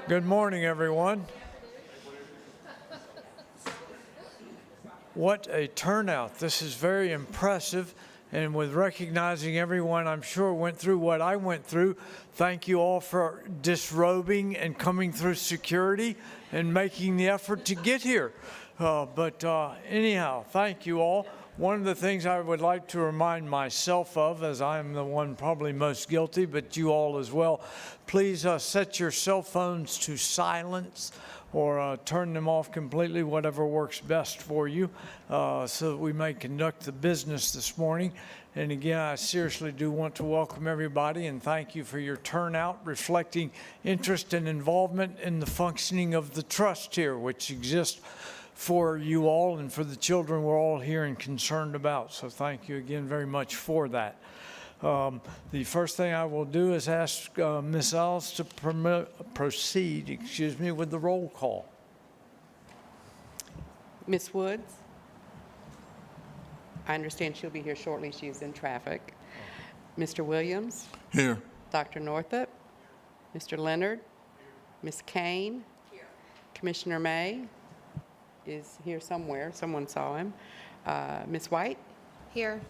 Good morning, everyone. What a turnout. This is very impressive. And with recognizing everyone, I'm sure went through what I went through, thank you all for disrobing and coming through security and making the effort to get here. Anyhow, thank you all. One of the things I would like to remind myself of, as I'm the one probably most guilty, but you all as well, please set your cell phones to silence or turn them off completely, whatever works best for you, so that we may conduct the business this morning. And again, I seriously do want to welcome everybody and thank you for your turnout, reflecting interest and involvement in the functioning of the trust here, which exists for you all and for the children we're all here and concerned about. So thank you again very much for that. The first thing I will do is ask Ms. Ellis to proceed with the roll call. Ms. Woods? I understand she'll be here shortly. She's in traffic. Mr. Williams? Here. Dr. Northup? Mr. Leonard? Ms. Kane? Here. Commissioner May is here somewhere. Someone saw him. Ms. White? Here.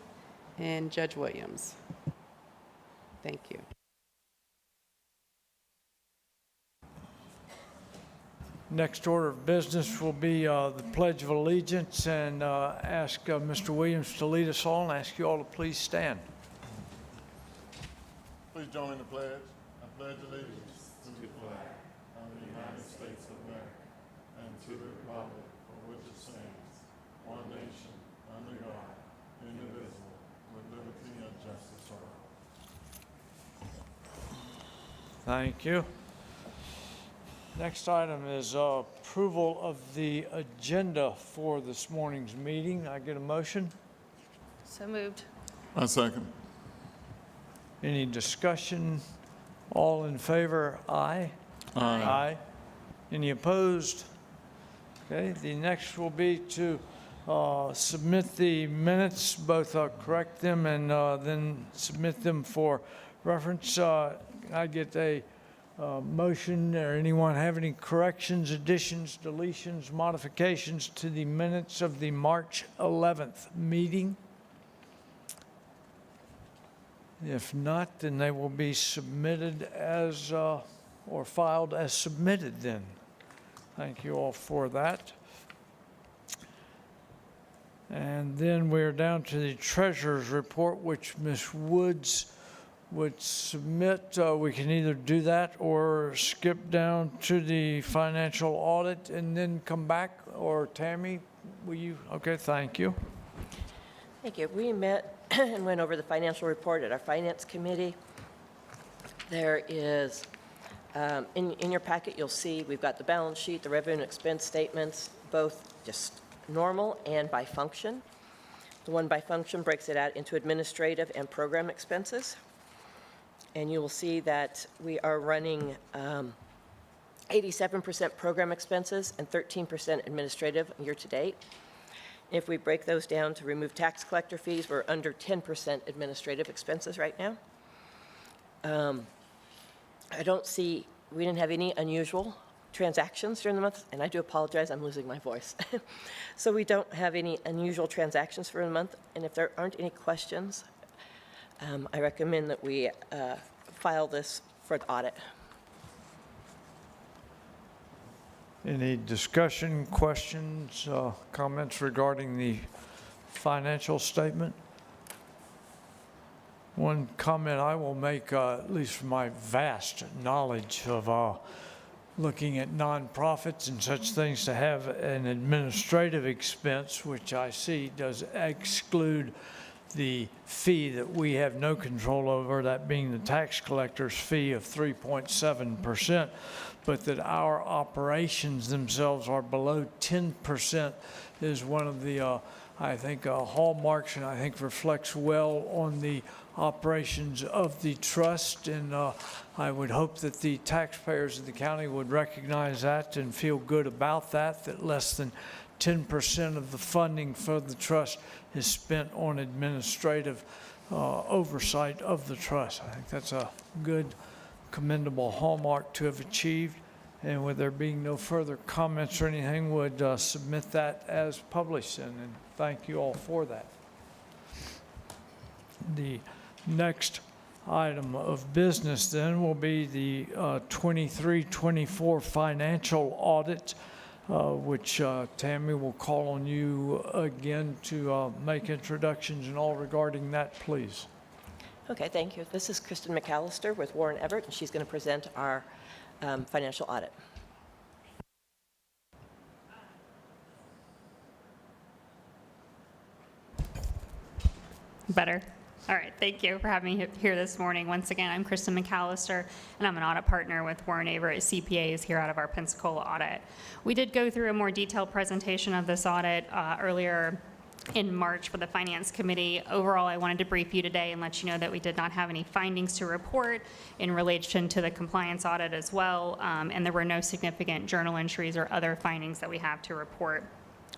And Judge Williams. Thank you. Next order of business will be the Pledge of Allegiance, and ask Mr. Williams to lead us all, and ask you all to please stand. Please join in the pledge. I pledge allegiance to the flag of the United States of America and to the republic for which it stands, one nation, under God, indivisible, with liberty and justice for all. Thank you. Next item is approval of the agenda for this morning's meeting. I get a motion? So moved. I second. Any discussion? All in favor? Aye. Aye. Aye. Any opposed? Okay, the next will be to submit the minutes, both correct them and then submit them for reference. I get a motion, or anyone have any corrections, additions, deletions, modifications to the minutes of the March 11th meeting? If not, then they will be submitted as, or filed as submitted then. Thank you all for that. And then we're down to the treasurer's report, which Ms. Woods would submit. We can either do that or skip down to the financial audit and then come back. Or Tammy, will you? Okay, thank you. Thank you. We met and went over the financial report at our finance committee. There is, in your packet, you'll see we've got the balance sheet, the revenue and expense statements, both just normal and by function. The one by function breaks it out into administrative and program expenses. And you will see that we are running 87% program expenses and 13% administrative year to date. If we break those down to remove tax collector fees, we're under 10% administrative expenses right now. I don't see, we didn't have any unusual transactions during the month, and I do apologize, I'm losing my voice. So we don't have any unusual transactions for the month, and if there aren't any questions, I recommend that we file this for the audit. Any discussion, questions, comments regarding the financial statement? One comment I will make, at least from my vast knowledge of looking at nonprofits and such things, to have an administrative expense, which I see does exclude the fee that we have no control over, that being the tax collector's fee of 3.7%, but that our operations themselves are below 10% is one of the, I think, hallmarks, and I think reflects well on the operations of the trust. And I would hope that the taxpayers of the county would recognize that and feel good about that, that less than 10% of the funding for the trust is spent on administrative oversight of the trust. I think that's a good, commendable hallmark to have achieved. And with there being no further comments or anything, would submit that as published, and thank you all for that. The next item of business then will be the 23-24 financial audit, which Tammy will call on you again to make introductions and all regarding that, please. Okay, thank you. This is Kristen McAllister with Warren Everett, and she's going to present our financial audit. Better. All right, thank you for having me here this morning. Once again, I'm Kristen McAllister, and I'm an audit partner with Warren Everett CPAs here out of our Pensacola audit. We did go through a more detailed presentation of this audit earlier in March for the Finance Committee. Overall, I wanted to brief you today and let you know that we did not have any findings to report in relation to the compliance audit as well, and there were no significant journal entries or other findings that we have to report.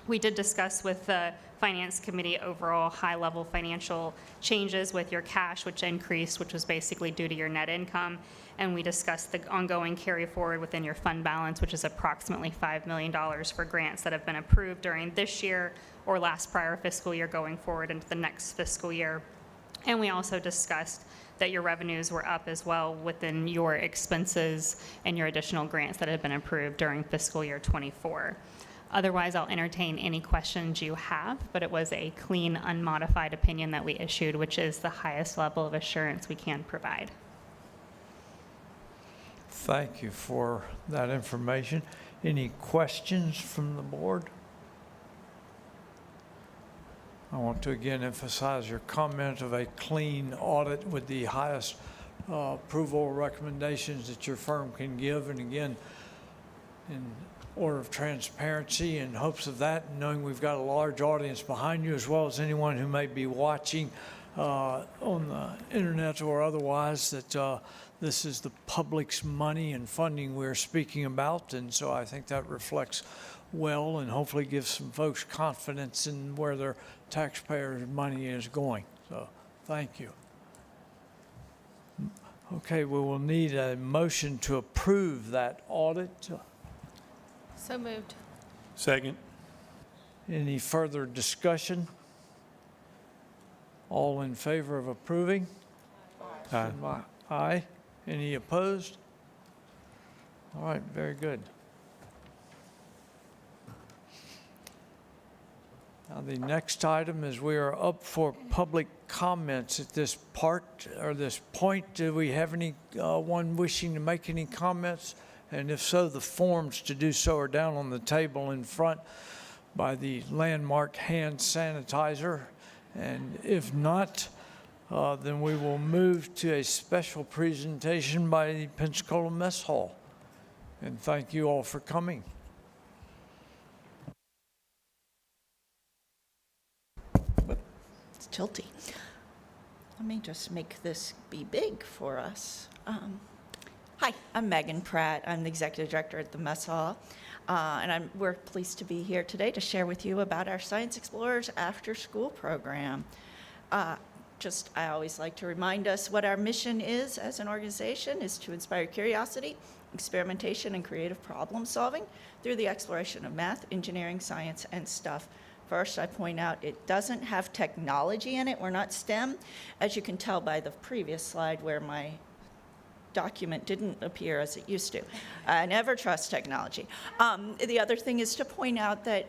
We did discuss with the Finance Committee overall high-level financial changes with your cash, which increased, which was basically due to your net income. And we discussed the ongoing carry forward within your fund balance, which is approximately $5 million for grants that have been approved during this year or last prior fiscal year going forward into the next fiscal year. And we also discussed that your revenues were up as well within your expenses and your additional grants that have been approved during fiscal year 24. Otherwise, I'll entertain any questions you have, but it was a clean, unmodified opinion that we issued, which is the highest level of assurance we can provide. Thank you for that information. Any questions from the board? I want to again emphasize your comment of a clean audit with the highest approval recommendations that your firm can give. And again, in order of transparency in hopes of that, and knowing we've got a large audience behind you as well as anyone who may be watching on the internet or otherwise, that this is the public's money and funding we're speaking about. And so I think that reflects well and hopefully gives some folks confidence in where their taxpayers' money is going. So thank you. Okay, we will need a motion to approve that audit. So moved. Second. Any further discussion? All in favor of approving? Aye. Aye. Any opposed? All right, very good. Now, the next item is we are up for public comments at this part, or this point. Do we have anyone wishing to make any comments? And if so, the forms to do so are down on the table in front by the landmark hand sanitizer. And if not, then we will move to a special presentation by the Pensacola Mess Hall. And thank you all for coming. It's tilty. Let me just make this be big for us. Hi, I'm Megan Pratt. I'm the Executive Director at the Mess Hall. And we're pleased to be here today to share with you about our Science Explorers After School program. I always like to remind us what our mission is as an organization is to inspire curiosity, experimentation, and creative problem solving through the exploration of math, engineering, science, and stuff. First, I point out it doesn't have technology in it. We're not STEM, as you can tell by the previous slide where my document didn't appear as it used to. I never trust technology. The other thing is to point out that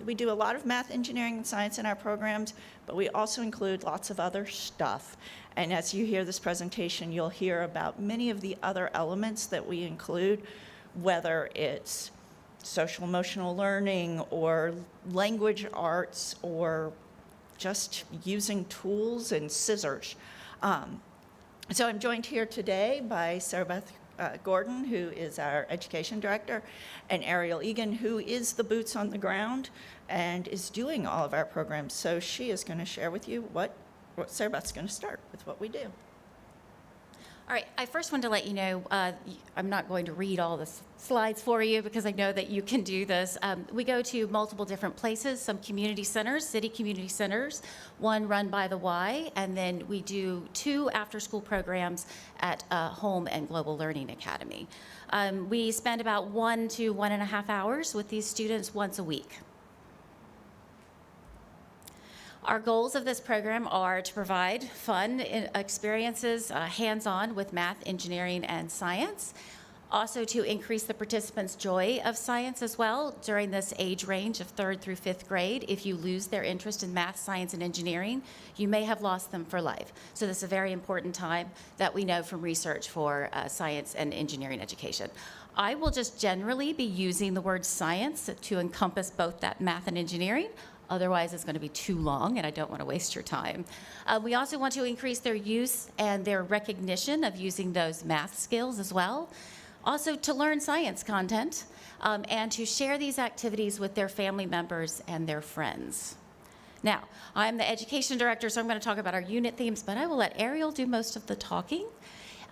we do a lot of math, engineering, and science in our programs, but we also include lots of other stuff. And as you hear this presentation, you'll hear about many of the other elements that we include, whether it's social emotional learning or language arts or just using tools and scissors. So I'm joined here today by Sarah Beth Gordon, who is our education director, and Ariel Egan, who is the boots on the ground and is doing all of our programs. So she is going to share with you what Sarah Beth's going to start with what we do. All right, I first wanted to let you know, I'm not going to read all the slides for you because I know that you can do this. We go to multiple different places, some community centers, city community centers, one run by the Y, and then we do 2 after-school programs at Home and Global Learning Academy. We spend about 1 to 1.5 hours with these students once a week. Our goals of this program are to provide fun experiences, hands-on with math, engineering, and science. Also to increase the participants' joy of science as well during this age range of 3rd through 5th grade. If you lose their interest in math, science, and engineering, you may have lost them for life. So this is a very important time that we know from research for science and engineering education. I will just generally be using the word science to encompass both that math and engineering. Otherwise, it's going to be too long, and I don't want to waste your time. We also want to increase their use and their recognition of using those math skills as well. Also, to learn science content and to share these activities with their family members and their friends. Now, I'm the education director, so I'm going to talk about our unit themes, but I will let Ariel do most of the talking.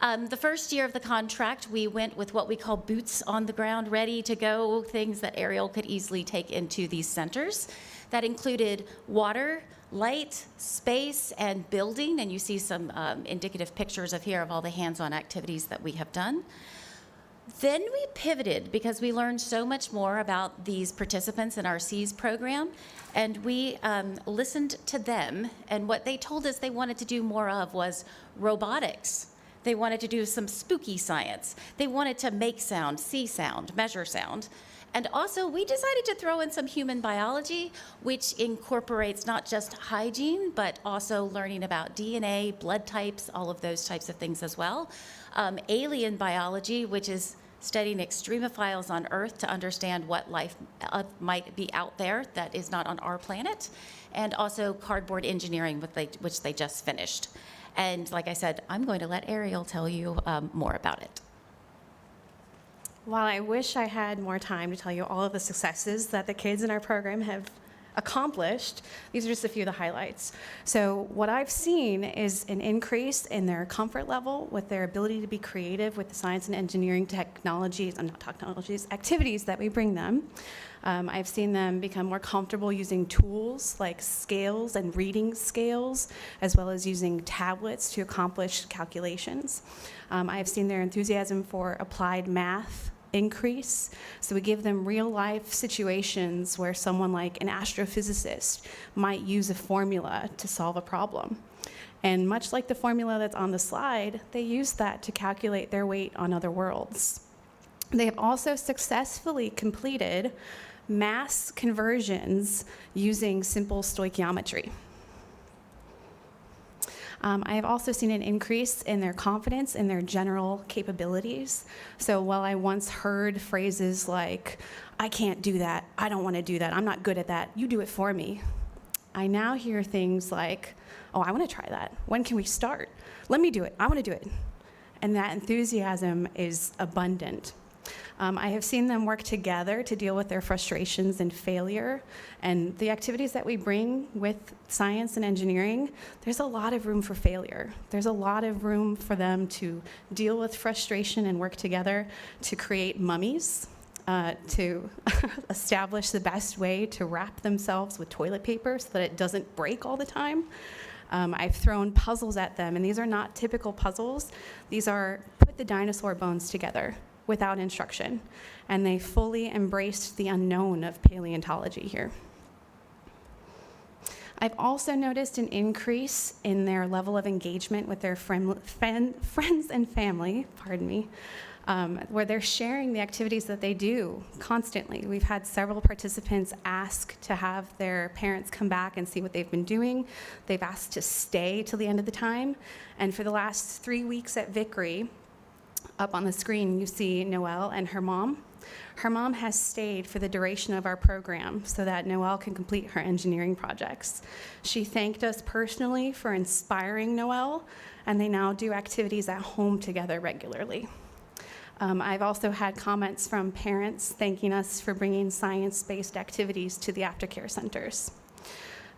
The first year of the contract, we went with what we call boots on the ground, ready to go, things that Ariel could easily take into these centers. That included water, light, space, and building, and you see some indicative pictures of here of all the hands-on activities that we have done. Then we pivoted because we learned so much more about these participants in our SEAS program, and we listened to them, and what they told us they wanted to do more of was robotics. They wanted to do some spooky science. They wanted to make sound, see sound, measure sound. And also, we decided to throw in some human biology, which incorporates not just hygiene, but also learning about DNA, blood types, all of those types of things as well. Alien biology, which is studying extremophiles on Earth to understand what life might be out there that is not on our planet. And also cardboard engineering, which they just finished. And like I said, I'm going to let Ariel tell you more about it. While I wish I had more time to tell you all of the successes that the kids in our program have accomplished, these are just a few of the highlights. So what I've seen is an increase in their comfort level with their ability to be creative with the science and engineering activities that we bring them. I've seen them become more comfortable using tools like scales and reading scales, as well as using tablets to accomplish calculations. I've seen their enthusiasm for applied math increase. So we give them real life situations where someone like an astrophysicist might use a formula to solve a problem. And much like the formula that's on the slide, they use that to calculate their weight on other worlds. They have also successfully completed mass conversions using simple stoichiometry. I have also seen an increase in their confidence in their general capabilities. So while I once heard phrases like, I can't do that, I don't want to do that, I'm not good at that, you do it for me, I now hear things like, oh, I want to try that. When can we start? Let me do it. I want to do it. And that enthusiasm is abundant. I have seen them work together to deal with their frustrations and failure. And the activities that we bring with science and engineering, there's a lot of room for failure. There's a lot of room for them to deal with frustration and work together to create mummies, to establish the best way to wrap themselves with toilet paper so that it doesn't break all the time. I've thrown puzzles at them, and these are not typical puzzles. These are put the dinosaur bones together without instruction, and they fully embraced the unknown of paleontology here. I've also noticed an increase in their level of engagement with their friends and family, where they're sharing the activities that they do constantly. We've had several participants ask to have their parents come back and see what they've been doing. They've asked to stay till the end of the time, and for the last 3 weeks at Vickery, up on the screen, you see Noelle and her mom. Her mom has stayed for the duration of our program so that Noelle can complete her engineering projects. She thanked us personally for inspiring Noelle, and they now do activities at home together regularly. I've also had comments from parents thanking us for bringing science-based activities to the aftercare centers.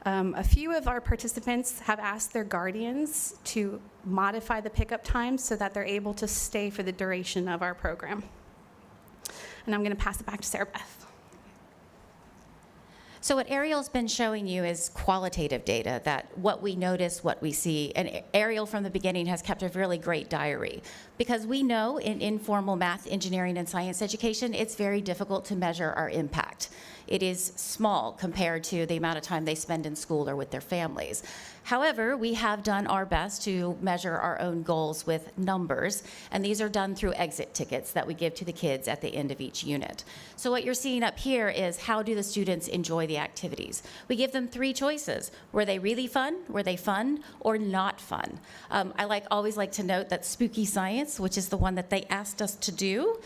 A few of our participants have asked their guardians to modify the pickup times so that they're able to stay for the duration of our program. And I'm going to pass it back to Sarah Beth. So what Ariel's been showing you is qualitative data, that what we notice, what we see. And Ariel from the beginning has kept a really great diary, because we know in informal math, engineering, and science education, it's very difficult to measure our impact. It is small compared to the amount of time they spend in school or with their families. However, we have done our best to measure our own goals with numbers, and these are done through exit tickets that we give to the kids at the end of each unit. So what you're seeing up here is, how do the students enjoy the activities? We give them 3 choices. Were they really fun? Were they fun? Or not fun? I always like to note that spooky science, which is the one that they asked us to do,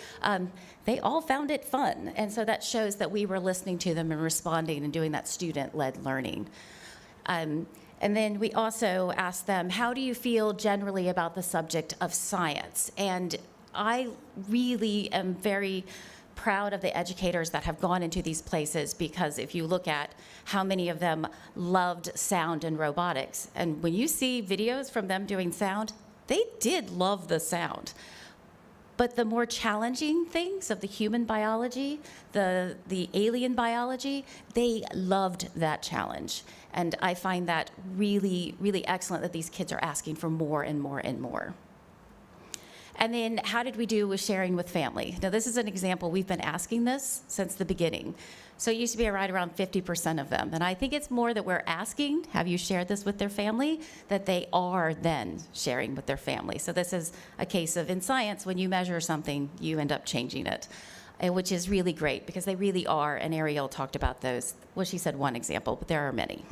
they all found it fun. And so that shows that we were listening to them and responding and doing that student-led learning. And then we also asked them, how do you feel generally about the subject of science? And I really am very proud of the educators that have gone into these places, because if you look at how many of them loved sound and robotics, and when you see videos from them doing sound, they did love the sound. But the more challenging things of the human biology, the alien biology, they loved that challenge. And I find that really, really excellent that these kids are asking for more and more and more. And then how did we do with sharing with family? Now, this is an example. We've been asking this since the beginning. So it used to be right around 50% of them. And I think it's more that we're asking, have you shared this with their family, that they are then sharing with their family. So this is a case of, in science, when you measure something, you end up changing it, which is really great, because they really are, and Ariel talked about those. Well, she said one example, but there are many.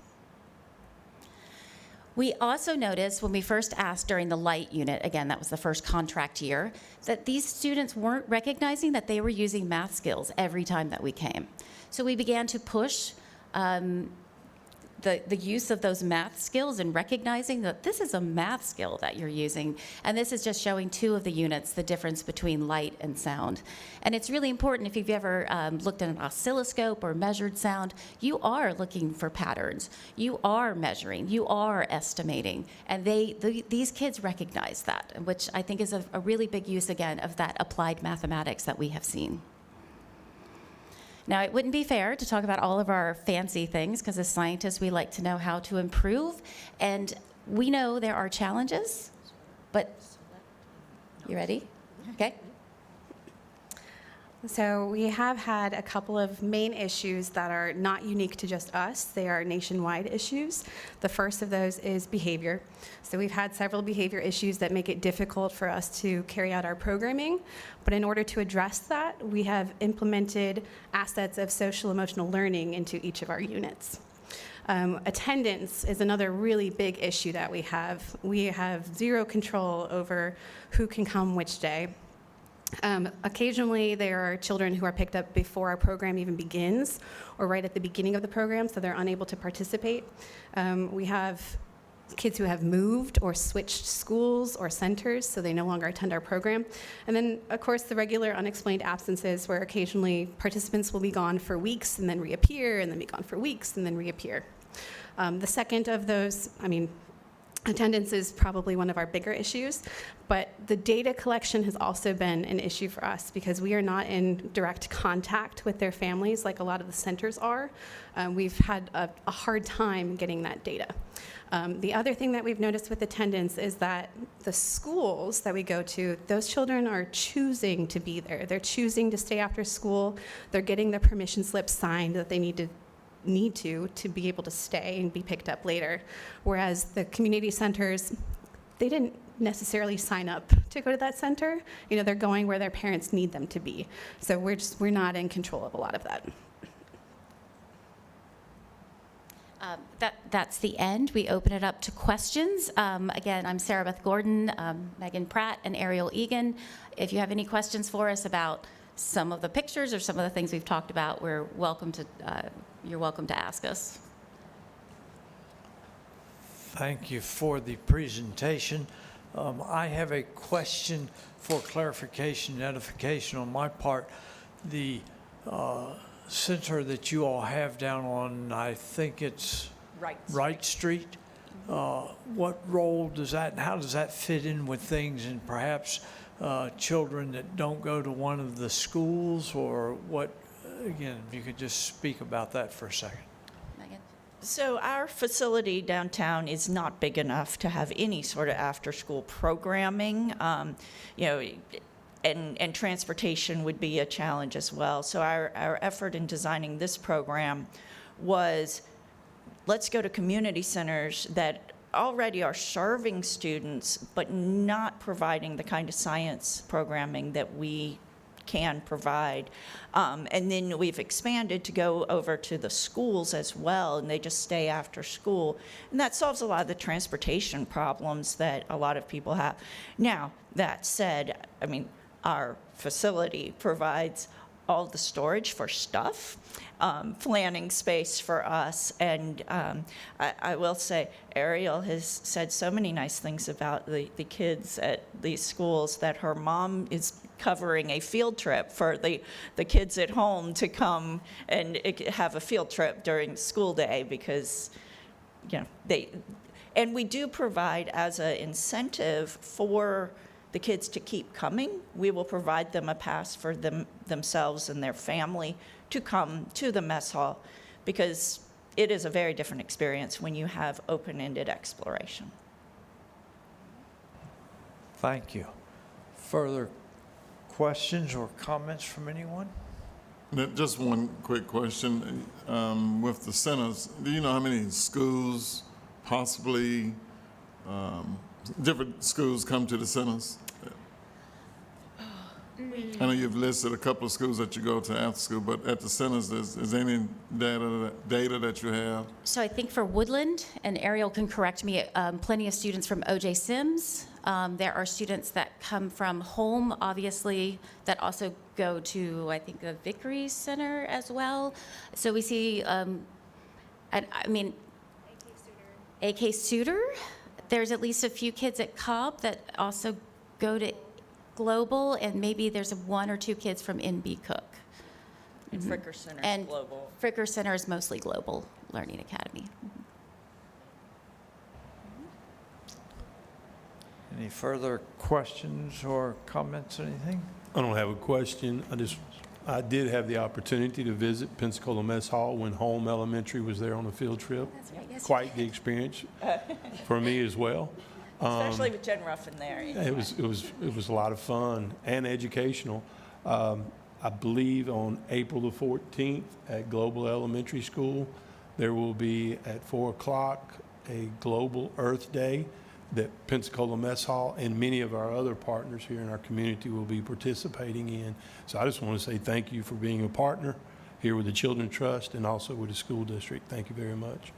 We also noticed when we first asked during the light unit, again, that was the first contract year, that these students weren't recognizing that they were using math skills every time that we came. So we began to push the use of those math skills and recognizing that this is a math skill that you're using. And this is just showing 2 of the units, the difference between light and sound. And it's really important, if you've ever looked at an oscilloscope or measured sound, you are looking for patterns. You are measuring, you are estimating. And these kids recognize that, which I think is a really big use, again, of that applied mathematics that we have seen. Now, it wouldn't be fair to talk about all of our fancy things, because as scientists, we like to know how to improve. And we know there are challenges, but you ready? Okay. So we have had a couple of main issues that are not unique to just us. They are nationwide issues. The first of those is behavior. So we've had several behavior issues that make it difficult for us to carry out our programming. But in order to address that, we have implemented assets of social emotional learning into each of our units. Attendance is another really big issue that we have. We have zero control over who can come which day. Occasionally, there are children who are picked up before our program even begins, or right at the beginning of the program, so they're unable to participate. We have kids who have moved or switched schools or centers, so they no longer attend our program. And then, of course, the regular unexplained absences, where occasionally participants will be gone for weeks and then reappear, and then be gone for weeks and then reappear. The second of those, attendance is probably one of our bigger issues, but the data collection has also been an issue for us, because we are not in direct contact with their families like a lot of the centers are. We've had a hard time getting that data. The other thing that we've noticed with attendance is that the schools that we go to, those children are choosing to be there. They're choosing to stay after school. They're getting the permission slip signed that they need to be able to stay and be picked up later. Whereas the community centers, they didn't necessarily sign up to go to that center. They're going where their parents need them to be. So we're not in control of a lot of that. That's the end. We open it up to questions. Again, I'm Sarah Beth Gordon, Megan Pratt, and Ariel Egan. If you have any questions for us about some of the pictures or some of the things we've talked about, you're welcome to ask us. Thank you for the presentation. I have a question for clarification and edification on my part. The center that you all have down on, I think it's Wright Street. What role does that, and how does that fit in with things, and perhaps children that don't go to one of the schools, or what? Again, if you could just speak about that for a second. Megan? So our facility downtown is not big enough to have any sort of after-school programming, and transportation would be a challenge as well. So our effort in designing this program was, let's go to community centers that already are serving students, but not providing the kind of science programming that we can provide. And then we've expanded to go over to the schools as well, and they just stay after school. And that solves a lot of the transportation problems that a lot of people have. Now, that said, I mean, our facility provides all the storage for stuff, planning space for us. And I will say, Ariel has said so many nice things about the kids at these schools that her mom is covering a field trip for the kids at home to come and have a field trip during school day because, and we do provide as an incentive for the kids to keep coming. We will provide them a pass for themselves and their family to come to the mess hall because it is a very different experience when you have open-ended exploration. Thank you. Further questions or comments from anyone? Just one quick question. With the centers, do you know how many schools, possibly different schools, come to the centers? I know you've listed a couple of schools that you go to after school, but at the centers, is there any data that you have? So I think for Woodland, and Ariel can correct me, plenty of students from O.J. Sims. There are students that come from home, obviously, that also go to, I think, the Vickery Center as well. So we see, A.K. Suter. There's at least a few kids at Cobb that also go to Global, and maybe there's one or two kids from NB Cook. And Fricker Center is And global. Fricker Center is mostly Global Learning Academy. Any further questions or comments, anything? I don't have a question. I did have the opportunity to visit Pensacola Mess Hall when Holm Elementary was there on a field trip. That's right, yes. Quite the experience for me as well. Especially with Jen Ruffin there. It was a lot of fun and educational. I believe on April the 14th at Global Elementary School, there will be at 4 o'clock a Global Earth Day that Pensacola Mess Hall and many of our other partners here in our community will be participating in. So I just want to say thank you for being a partner here with the Children's Trust and also with the school district. Thank you very much.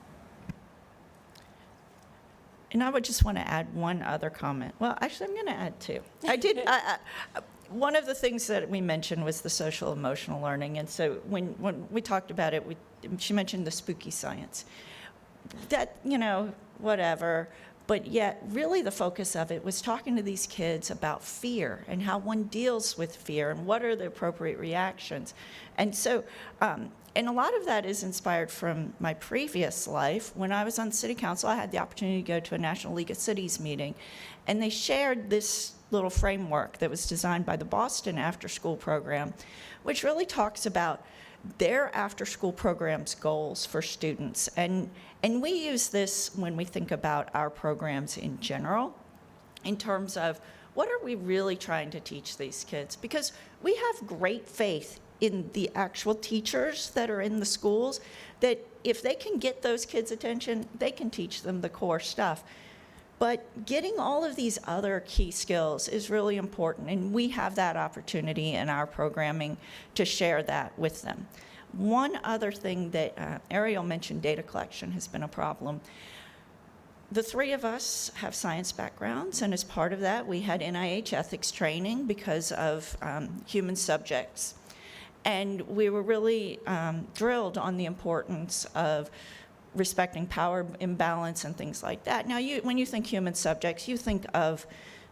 And I would just want to add one other comment. Well, actually, I'm going to add two. One of the things that we mentioned was the social emotional learning. And so when we talked about it, she mentioned the spooky science. That, whatever. But yet, really the focus of it was talking to these kids about fear and how one deals with fear and what are the appropriate reactions. And so, and a lot of that is inspired from my previous life. When I was on city council, I had the opportunity to go to a National League of Cities meeting, and they shared this little framework that was designed by the Boston After School Program, which really talks about their after-school program's goals for students. And we use this when we think about our programs in general, in terms of what are we really trying to teach these kids? Because we have great faith in the actual teachers that are in the schools, that if they can get those kids' attention, they can teach them the core stuff. But getting all of these other key skills is really important, and we have that opportunity in our programming to share that with them. One other thing that Ariel mentioned, data collection has been a problem. The three of us have science backgrounds, and as part of that, we had NIH ethics training because of human subjects. And we were really drilled on the importance of respecting power imbalance and things like that. Now, when you think human subjects, you think of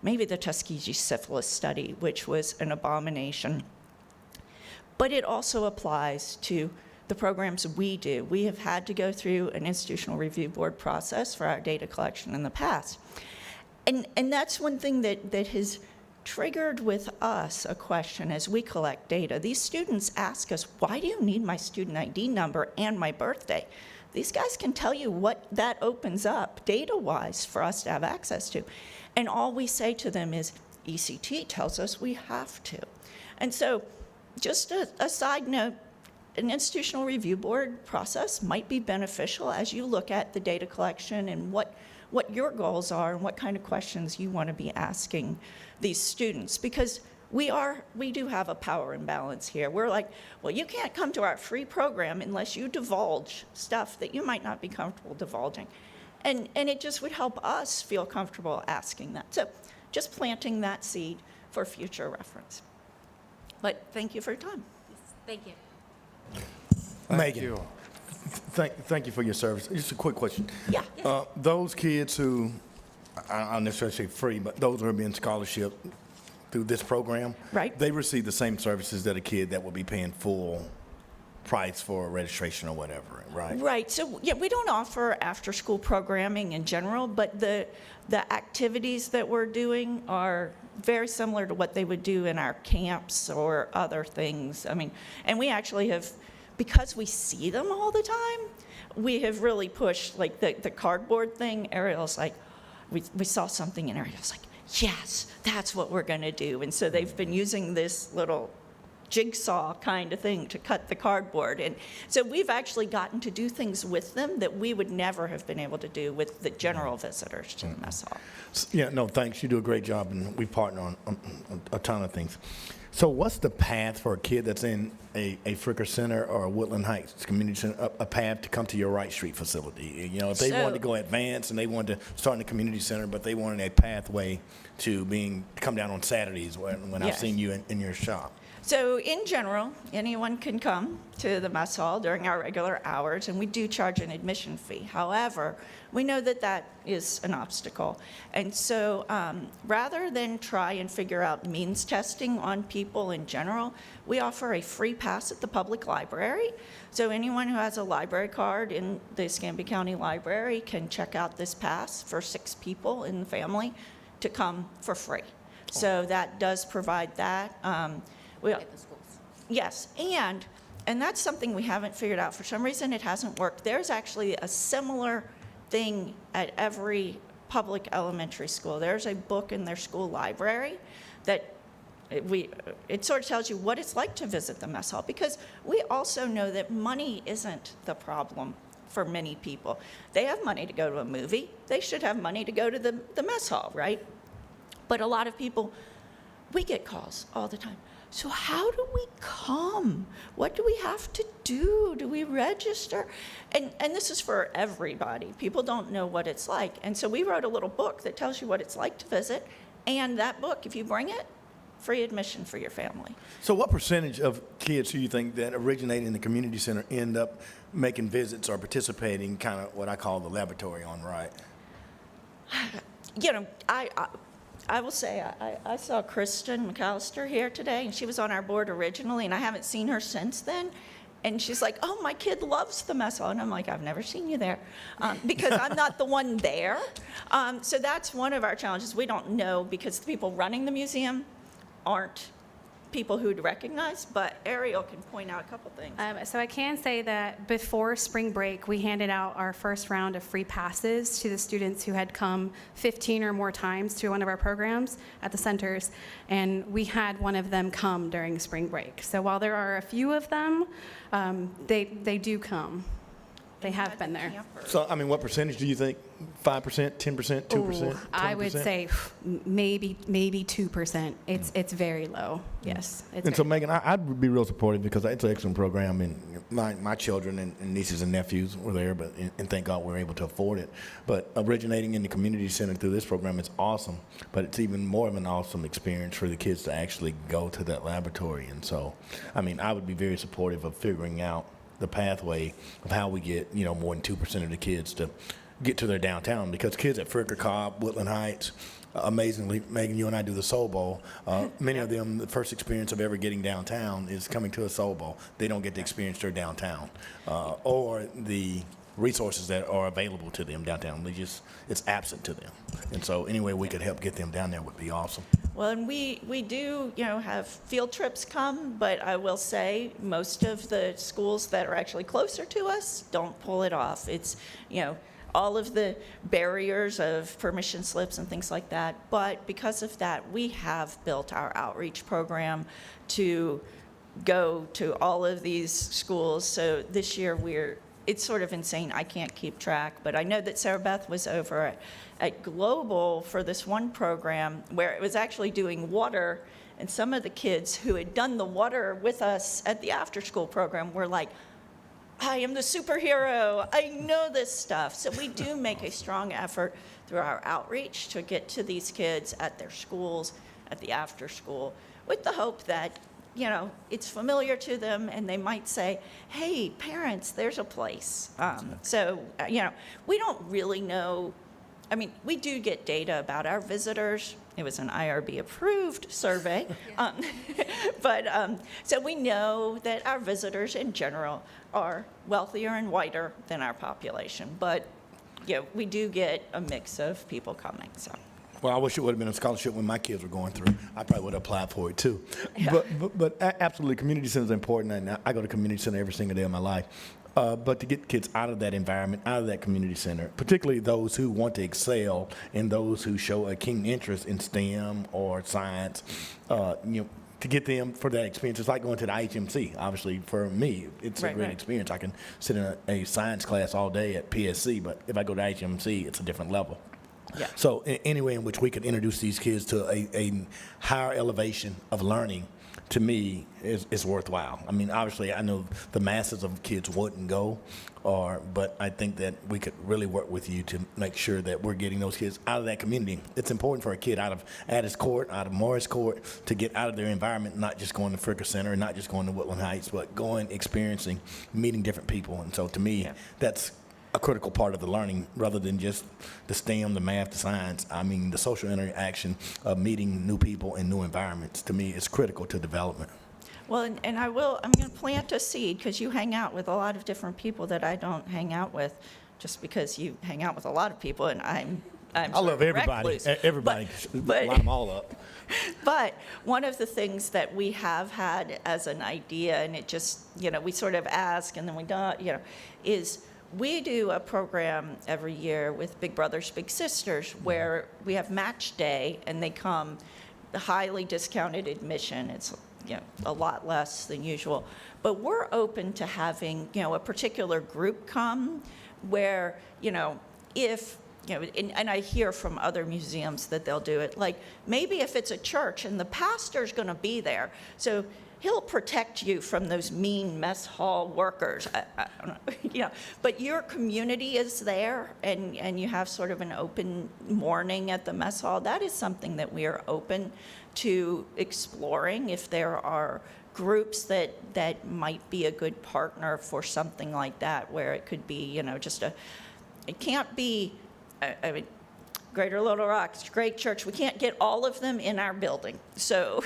maybe the Tuskegee syphilis study, which was an abomination. But it also applies to the programs we do. We have had to go through an institutional review board process for our data collection in the past. And that's one thing that has triggered with us a question as we collect data. These students ask us, why do you need my student ID number and my birthday? These guys can tell you what that opens up data-wise for us to have access to. And all we say to them is, ECT tells us we have to. And so just a side note, an institutional review board process might be beneficial as you look at the data collection and what your goals are and what kind of questions you want to be asking these students. Because we do have a power imbalance here. We're like, well, you can't come to our free program unless you divulge stuff that you might not be comfortable divulging. And it just would help us feel comfortable asking that. So just planting that seed for future reference. But thank you for your time. Thank you. Thank Megan, you. thank you for your service. Just a quick question. Yeah. Those kids who, I don't necessarily say free, but those who are being scholarship through this program, Right. they receive the same services that a kid that will be paying full price for registration or whatever, right? Right. So, yeah, we don't offer after-school programming in general, but the activities that we're doing are very similar to what they would do in our camps or other things. I mean, and we actually have, because we see them all the time, we have really pushed, like, the cardboard thing. Ariel's like, we saw something, and Ariel's like, yes, that's what we're going to do. And so they've been using this little jigsaw kind of thing to cut the cardboard. And so we've actually gotten to do things with them that we would never have been able to do with the general visitors to the mess hall. Yeah, no, thanks. You do a great job, and we partner on a ton of things. So what's the path for a kid that's in a Fricker Center or a Woodland Heights Community Center, a path to come to your Wright Street facility? You know, if they wanted to go advanced and they wanted to start in the community center, but they wanted a pathway to come down on Saturdays when I've Yes. seen you in your shop. So in general, anyone can come to the mess hall during our regular hours, and we do charge an admission fee. However, we know that that is an obstacle. And so rather than try and figure out means testing on people in general, we offer a free pass at the public library. So anyone who has a library card in the Escambia County Library can check out this pass for 6 people in the family to come for free. So that does provide that. At the schools. Yes, and that's something we haven't figured out. For some reason, it hasn't worked. There's actually a similar thing at every public elementary school. There's a book in their school library that it sort of tells you what it's like to visit the mess hall, because we also know that money isn't the problem for many people. They have money to go to a movie. They should have money to go to the mess hall, right? But a lot of people, we get calls all the time. So how do we come? What do we have to do? Do we register? And this is for everybody. People don't know what it's like. And so we wrote a little book that tells you what it's like to visit. And that book, if you bring it, free admission for your family. So what percentage of kids who you think that originate in the community center end up making visits or participating, kind of what I call the laboratory on Wright? You know, I will say, I saw Kristen McAllister here today, and she was on our board originally, and I haven't seen her since then. And she's like, oh, my kid loves the mess hall. And I'm like, I've never seen you there, because I'm not the one there. So that's one of our challenges. We don't know, because the people running the museum aren't people who'd recognize, but Ariel can point out a couple things. So I can say that before spring break, we handed out our first round of free passes to the students who had come 15 or more times to one of our programs at the centers, and we had one of them come during spring break. So while there are a few of them, they do come. They have been there. So, I mean, what percentage do you think? 5%, 10%, 2%? Ooh, I would 20%? say maybe 2%. It's very low. Yes. It's And so, very- Megan, I'd be real supportive, because it's an excellent program, and my children and nieces and nephews were there, and thank God we were able to afford it. But originating in the community center through this program is awesome, but it's even more of an awesome experience for the kids to actually go to that laboratory. And so, I mean, I would be very supportive of figuring out the pathway of how we get, more than 2% of the kids to get to their downtown, because kids at Fricker, Cobb, Woodland Heights, amazingly, Megan, you and I do the Soul Bowl. Many of them, the first experience of ever getting downtown is coming to a Soul Bowl. They don't get to experience their downtown or the resources that are available to them downtown. It's absent to them. And so any way we could help get them down there would be awesome. Well, and we do, have field trips come, but I will say most of the schools that are actually closer to us don't pull it off. It's, all of the barriers of permission slips and things like that. But because of that, we have built our outreach program to go to all of these schools. So this year it's sort of insane. I can't keep track, but I know that Sarah Beth was over at Global for this one program where it was actually doing water, and some of the kids who had done the water with us at the after-school program were like, I am the superhero. I know this stuff. So we do make a strong effort through our outreach to get to these kids at their schools, at the after-school, with the hope that it's familiar to them, and they might say, hey, parents, there's a place. We don't really know. I mean, we do get data about our visitors. It was an IRB-approved survey. So we know that our visitors in general are wealthier and whiter than our population. But, we do get a mix of people coming, so. Well, I wish it would have been a scholarship when my kids were going through. I probably would have applied for it too. Yeah. But absolutely, community center is important, and I go to community center every single day of my life. But to get kids out of that environment, out of that community center, particularly those who want to excel and those who show a keen interest in STEM or science, to get them for that experience, it's like going to the IHMC. Obviously, for me, it's a great experience. I can sit in a science class all day at PSC, but if I go to IHMC, it's a different level. Yeah. So any way in which we could introduce these kids to a higher elevation of learning, to me, is worthwhile. I mean, obviously, I know the masses of kids wouldn't go, but I think that we could really work with you to make sure that we're getting those kids out of that community. It's important for a kid out of Addis Court, out of Morris Court, to get out of their environment, not just going to Fricker Center, not just going to Woodland Heights, but going, experiencing, meeting different people. And so to me, that's a critical part of the learning, rather than just the STEM, the math, the science. I mean, the social interaction of meeting new people in new environments, to me, is critical to development. Well, and I'm going to plant a seed, because you hang out with a lot of different people that I don't hang out with, just because you hang out with a lot of people, and I'm I love everybody. Everybody. But line them all up. But one of the things that we have had as an idea, and it just, we sort of ask and then we don't, is we do a program every year with Big Brothers Big Sisters where we have match day, and they come, the highly discounted admission. It's a lot less than usual, but we're open to having a particular group come where if and I hear from other museums that they'll do it, like maybe if it's a church and the pastor's going to be there, so he'll protect you from those mean mess hall workers. I don't know, but your community is there, and you have sort of an open morning at the mess hall. That is something that we are open to exploring if there are groups that might be a good partner for something like that, where it could be, it can't be, I mean, Greater Little Rock, great church. We can't get all of them in our building. So,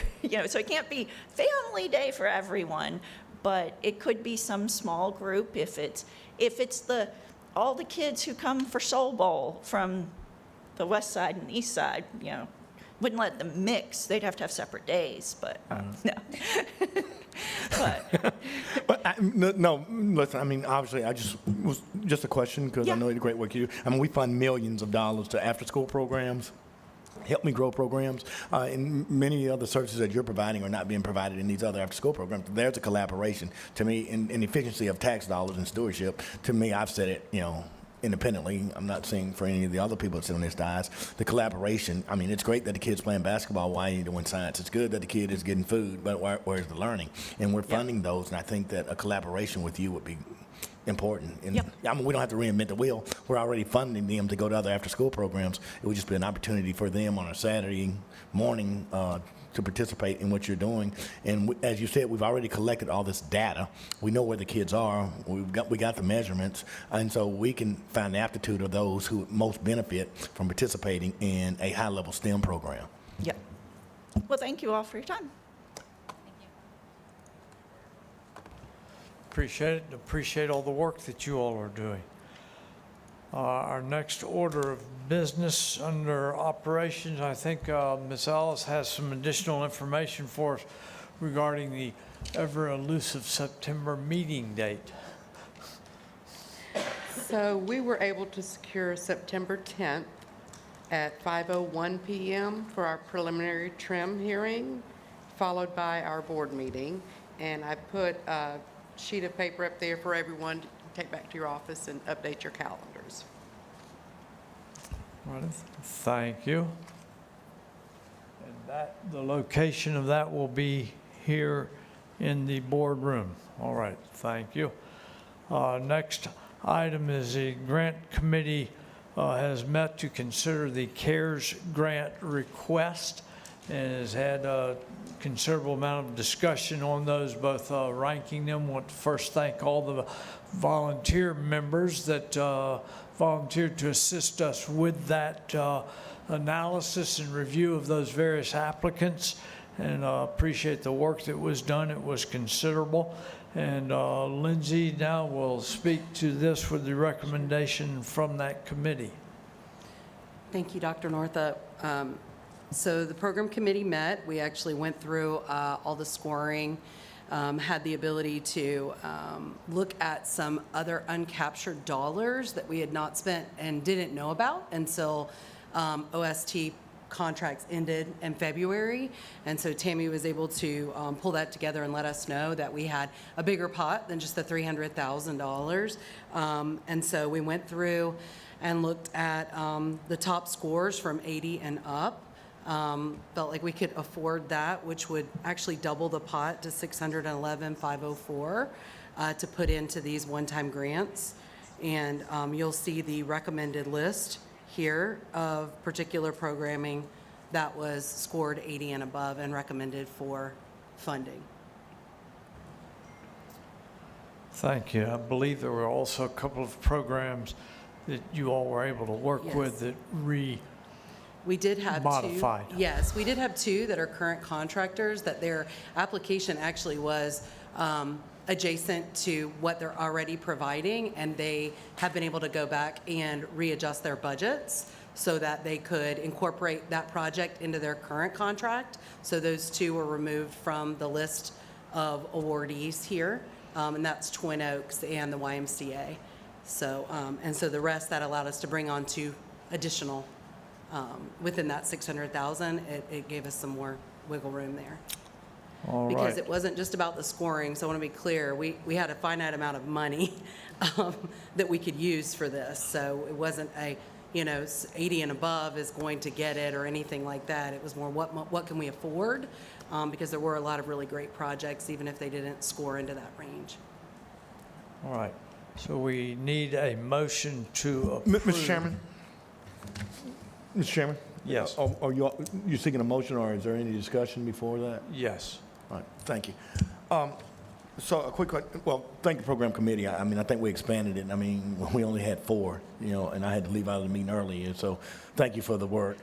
so it can't be family day for everyone, but it could be some small group if it's all the kids who come for Soul Bowl from the west side and east side, wouldn't let them mix. They'd have to have separate days, but no. But no, listen, I mean, obviously, was just a question, because I know the great work you do. I mean, we fund millions of dollars to after-school programs, Help Me Grow programs, and many other services that you're providing are not being provided in these other after-school programs. There's a collaboration. To me, in efficiency of tax dollars and stewardship, to me, I've said it, independently. I'm not saying for any of the other people that sit on this dais. The collaboration, I mean, it's great that the kid's playing basketball. Why you need to win science? It's good that the kid is getting food, but where's the learning? And we're funding those, and I think that a collaboration with you would be important. And Yep. I mean, we don't have to reinvent the wheel. We're already funding them to go to other after-school programs. It would just be an opportunity for them on a Saturday morning to participate in what you're doing. And as you said, we've already collected all this data. We know where the kids are. We got the measurements, and so we can find the aptitude of those who most benefit from participating in a high-level STEM program. Yep. Well, thank you all for your time. Appreciate it. Appreciate all the work that you all are doing. Our next order of business under operations, I think Ms. Ellis has some additional information for us regarding the ever elusive September meeting date. So we were able to secure September 10th at 5:01 PM for our preliminary trim hearing, followed by our board meeting. And I put a sheet of paper up there for everyone to take back to your office and update your calendars. All right, thank you. And the location of that will be here in the boardroom. All right, thank you. Next item is the grant committee has met to consider the CARES grant request and has had a considerable amount of discussion on those, both ranking them. Want to first thank all the volunteer members that volunteered to assist us with that analysis and review of those various applicants, and appreciate the work that was done. It was considerable. And Lindsay now will speak to this with the recommendation from that committee. Thank you, Dr. Northup. So the program committee met. We actually went through all the scoring, had the ability to look at some other uncaptured dollars that we had not spent and didn't know about until OST contracts ended in February. And so Tammy was able to pull that together and let us know that we had a bigger pot than just the $300,000. And so we went through and looked at the top scores from 80 and up. Felt like we could afford that, which would actually double the pot to $611,504 to put into these one-time grants. And you'll see the recommended list here of particular programming that was scored 80 and above and recommended for funding. Thank you. I believe there were also a couple of programs that you all were able to work Yes. with that We did have modified. two. Yes, we did have two that are current contractors that their application actually was adjacent to what they're already providing, and they have been able to go back and readjust their budgets so that they could incorporate that project into their current contract. So those two were removed from the list of awardees here, and that's Twin Oaks and the YMCA. So, and so the rest, that allowed us to bring on two additional within that 600,000. It gave us some more wiggle room there. All Because right. it wasn't just about the scoring, so I want to be clear, we had a finite amount of money that we could use for this. So it wasn't a, 80 and above is going to get it or anything like that. It was more what can we afford? Because there were a lot of really great projects, even if they didn't score into that range. All right. So we need a motion to approve. Mr. Chairman? Mr. Chairman? Yes. Are you seeking a motion, or is there any discussion before that? Yes. All right, thank you. So a quick question. Well, thank the program committee. I mean, I think we expanded it. I mean, we only had 4, and I had to leave out of the meeting early. And so thank you for the work,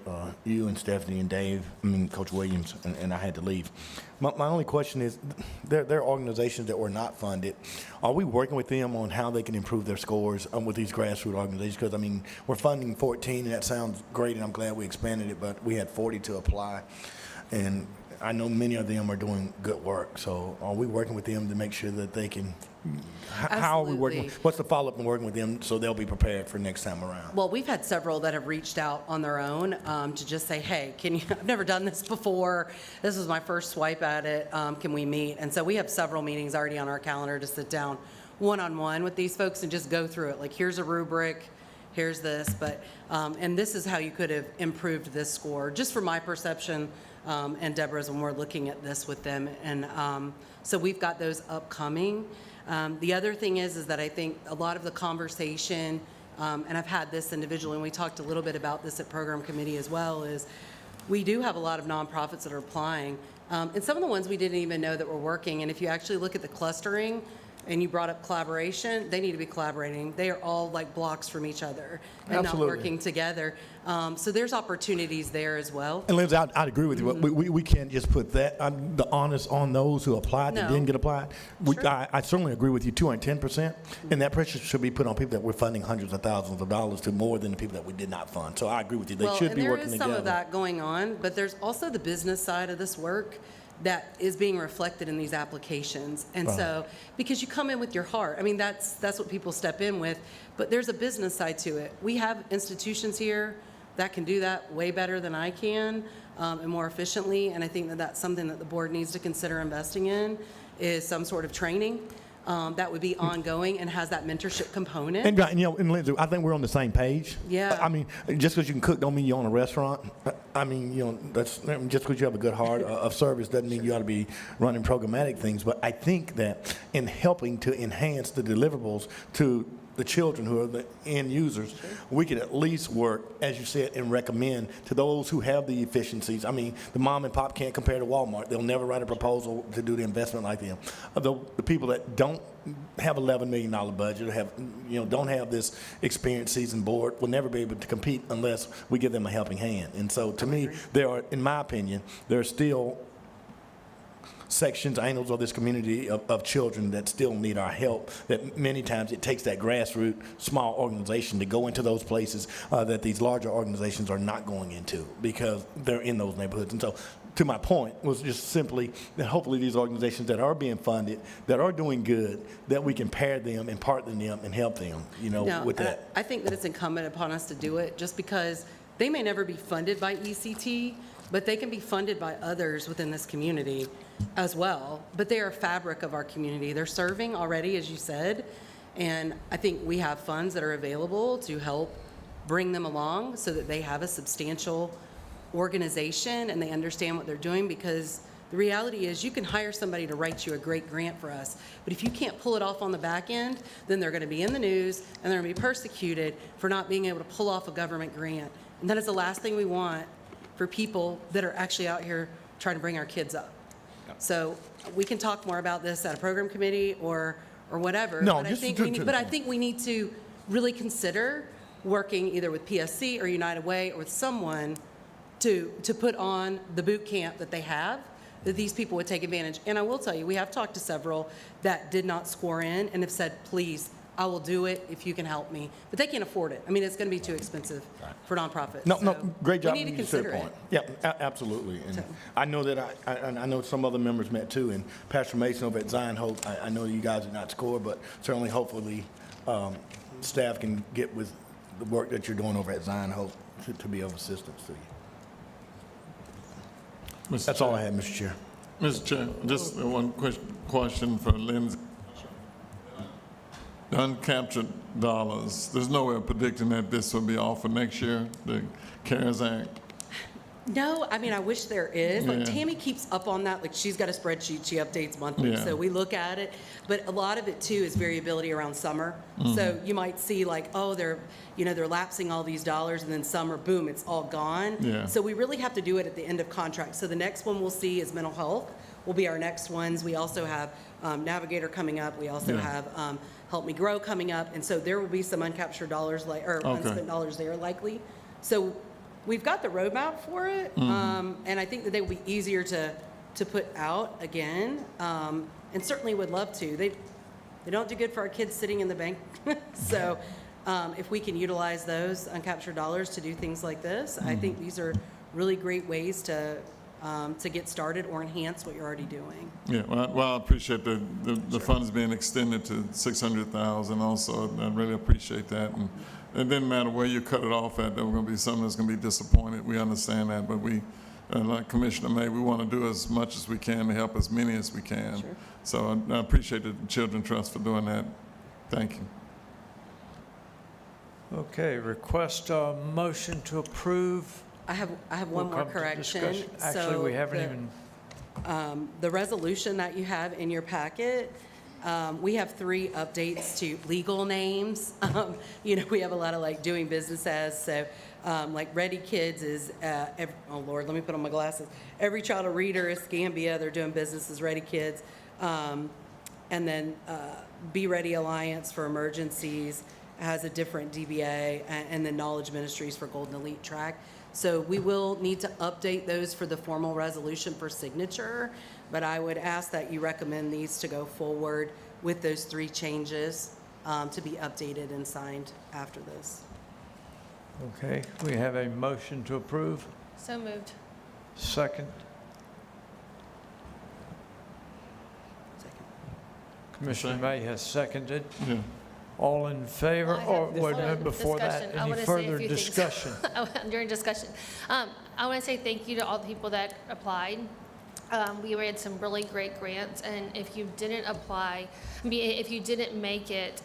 you and Stephanie and Dave, Coach Williams, and I had to leave. My only question is, there are organizations that were not funded. Are we working with them on how they can improve their scores with these grassroots organizations? Because, I mean, we're funding 14, and that sounds great, and I'm glad we expanded it, but we had 40 to apply. And I know many of them are doing good work, so are we working with them to make sure that they can, how are we working? Absolutely. What's the follow-up in working with them so they'll be prepared for next time around? Well, we've had several that have reached out on their own to just say, hey, I've never done this before. This was my first swipe at it. Can we meet? And so we have several meetings already on our calendar to sit down one-on-one with these folks and just go through it. Like, here's a rubric, here's this, but, and this is how you could have improved this score. Just from my perception and Deborah's when we're looking at this with them. And so we've got those upcoming. The other thing is that I think a lot of the conversation, and I've had this individually, and we talked a little bit about this at program committee as well, is we do have a lot of nonprofits that are applying. And some of the ones we didn't even know that were working. And if you actually look at the clustering, and you brought up collaboration, they need to be collaborating. They are all like blocks from each other and Absolutely. not working together. So there's opportunities there as well. And Lindsay, I'd agree with you. We can't just put that, the onus on those who applied that No. didn't get applied. I certainly agree with you, 210%. And that pressure should be put on people that we're funding hundreds of thousands of dollars to more than the people that we did not fund. So I agree with you. They should be working And there is together. some of that going on, but there's also the business side of this work that is being reflected in these applications. And so, because you come in with your heart, I mean, that's what people step in with, but there's a business side to it. We have institutions here that can do that way better than I can, and more efficiently, and I think that that's something that the board needs to consider investing in, is some sort of training that would be ongoing and has that mentorship component. And, and Lindsay, I think we're on the same page. Yeah. I mean, just because you can cook don't mean you own a restaurant. I mean, that's just because you have a good heart of service doesn't mean you ought to be running programmatic things. But I think that in helping to enhance the deliverables to the children who are the end users, we could at least work, as you said, and recommend to those who have the efficiencies. I mean, the mom and pop can't compare to Walmart. They'll never write a proposal to do the investment like them. The people that don't have $11 million budget or have, don't have this experienced seasoned board will never be able to compete unless we give them a helping hand. And so to me, there are, in my opinion, there are still sections, angles of this community of children that still need our help, that many times it takes that grassroots small organization to go into those places that these larger organizations are not going into because they're in those neighborhoods. And so to my point was just simply that hopefully these organizations that are being funded, that are doing good, that we can pair them and partner them and help them, No, with that. I think that it's incumbent upon us to do it just because they may never be funded by ECT, but they can be funded by others within this community as well. But they are a fabric of our community. They're serving already, as you said, and I think we have funds that are available to help bring them along so that they have a substantial organization and they understand what they're doing, because the reality is you can hire somebody to write you a great grant for us, but if you can't pull it off on the back end, then they're going to be in the news and they're going to be persecuted for not being able to pull off a government grant. And that is the last thing we want for people that are actually out here trying to bring our kids up. So we can talk more about this at a program committee or whatever. No, but I just think to- we need, but I think we need to really consider working either with PSC or United Way or with someone to put on the boot camp that they have, that these people would take advantage. And I will tell you, we have talked to several that did not score in and have said, please, I will do it if you can help me. But they can't afford it. I mean, it's going to be too expensive for nonprofits. No, So great job. We need to You said consider a it. point. Yeah, absolutely. And I know that I know some other members met too, and Pastor Mason over at Zion Hope, I know you guys did not score, but certainly hopefully staff can get with the work that you're doing over at Zion Hope to be of assistance to you. That's all I had, Mr. Chair. Mr. Chair, just one question for Lindsay. The uncaptured dollars, there's no way of predicting that this will be off for next year, the CARES Act. No, I mean, I wish there is. Like Yeah. Tammy keeps up on that. Like she's got a spreadsheet she updates monthly, Yeah. so we look at it. But a lot of it too is variability around summer. So you might see like, oh, they're lapsing all these dollars, and then summer, boom, it's all gone. Yeah. So we really have to do it at the end of contract. So the next one we'll see is mental health. Will be our next ones. We also have Navigator coming up. We also Yeah. have Help Me Grow coming up, and so there will be some uncaptured dollars or Okay. unspent dollars there likely. So we've got the roadmap for it, and I think that they will be easier to put out again, and certainly would love to. They don't do good for our kids sitting in the bank, so if we can utilize those uncaptured dollars to do things like this, I think these are really great ways to get started or enhance what you're already doing. Yeah, well, I appreciate the funds being extended to 600,000 also. I really appreciate that. And it didn't matter where you cut it off at, there were going to be some that's going to be disappointed. We understand that, but we, like Commissioner May, we want to do as much as we can to help as many as we can. Sure. So I appreciate the Children's Trust for doing that. Thank you. Okay, request a motion to approve I have We'll one more come to correction. discussion. Actually, we haven't even, The resolution that you have in your packet, we have 3 updates to legal names. We have a lot of like doing business as, so like Ready Kids is, oh Lord, let me put on my glasses. Every Child a Reader is Scambia, they're doing business as Ready Kids. And then Be Ready Alliance for Emergencies has a different DBA, and then Knowledge Ministries for Golden Elite Track. So we will need to update those for the formal resolution for signature, but I would ask that you recommend these to go forward with those 3 changes to be updated and signed after this. okay, we have a motion to approve. So moved. Second. Commissioner May has seconded. All in favor? I have- Or, wait a hold minute, on, before that, discussion. I any wanna say a further few things. discussion? During discussion. I want to say thank you to all the people that applied. We had some really great grants, and if you didn't apply, if you didn't make it,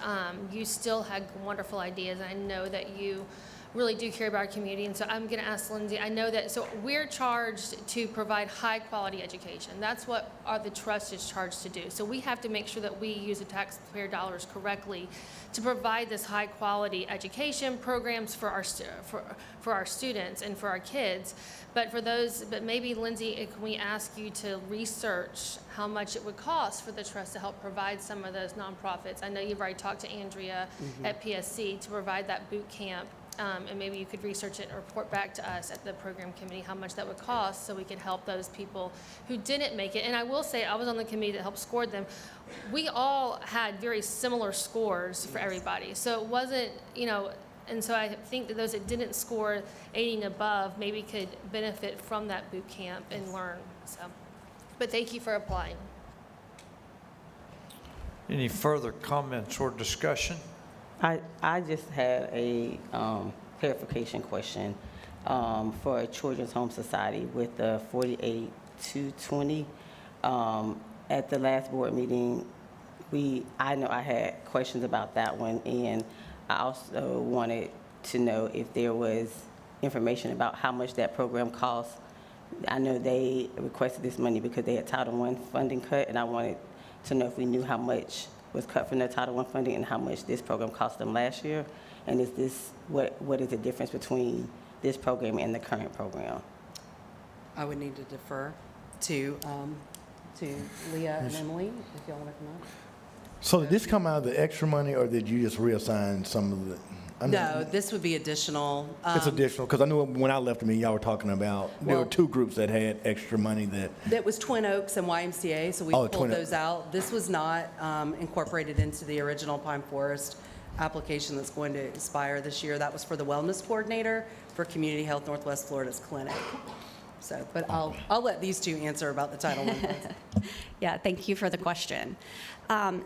you still had wonderful ideas. And I know that you really do care about our community, and so I'm going to ask Lindsay. I know that, so we're charged to provide high-quality education. That's what the trust is charged to do. So we have to make sure that we use the taxpayer dollars correctly to provide this high-quality education programs for our students and for our kids. But maybe Lindsay, can we ask you to research how much it would cost for the trust to help provide some of those nonprofits? I know you've already talked to Andrea at PSC to provide that boot camp. And maybe you could research it and report back to us at the program committee how much that would cost, so we could help those people who didn't make it. And I will say, I was on the committee that helped score them. We all had very similar scores for everybody. So it wasn't, and so I think that those that didn't score 80 and above maybe could benefit from that boot camp and learn. So, but thank you for applying. Any further comments or discussion? I just had a clarification question for Children's Home Society with the 48220. At the last board meeting, I know I had questions about that one, and I also wanted to know if there was information about how much that program costs. I know they requested this money because they had Title I funding cut, and I wanted to know if we knew how much was cut from their Title I funding and how much this program cost them last year. And what is the difference between this program and the current program? I would need to defer to Leah and Emily, if y'all want to come up. So did this come out of the extra money, or did you just reassign some of the? No, this would be additional. It's additional, because I knew when I left the meeting, y'all were talking about, there were Well- 2 groups that had extra money that, That was Twin Oaks and YMCA, so we Oh, pulled Twin Oaks. those out. This was not incorporated into the original Pine Forest application that's going to expire this year. That was for the wellness coordinator for Community Health Northwest Florida's clinic. So, but I'll let these 2 answer about the Title I funds. Yeah, thank you for the question.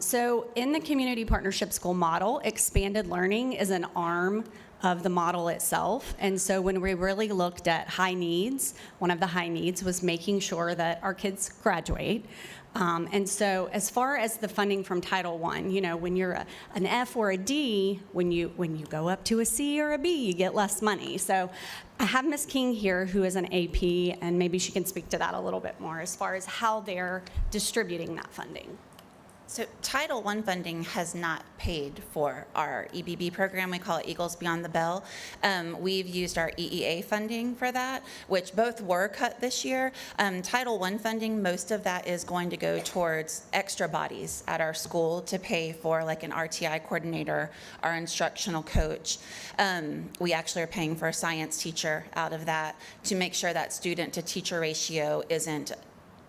So in the community partnership school model, expanded learning is an arm of the model itself. And so when we really looked at high needs, one of the high needs was making sure that our kids graduate. And so as far as the funding from Title I, when you're an F or a D, when you go up to a C or a B, you get less money. So I have Ms. King here, who is an AP, and maybe she can speak to that a little bit more as far as how they're distributing that funding. So Title I funding has not paid for our EBB program. We call it Eagles Beyond the Bell. We've used our EEA funding for that, which both were cut this year. Title I funding, most of that is going to go towards extra bodies at our school to pay for like an RTI coordinator, our instructional coach. We actually are paying for a science teacher out of that to make sure that student to teacher ratio isn't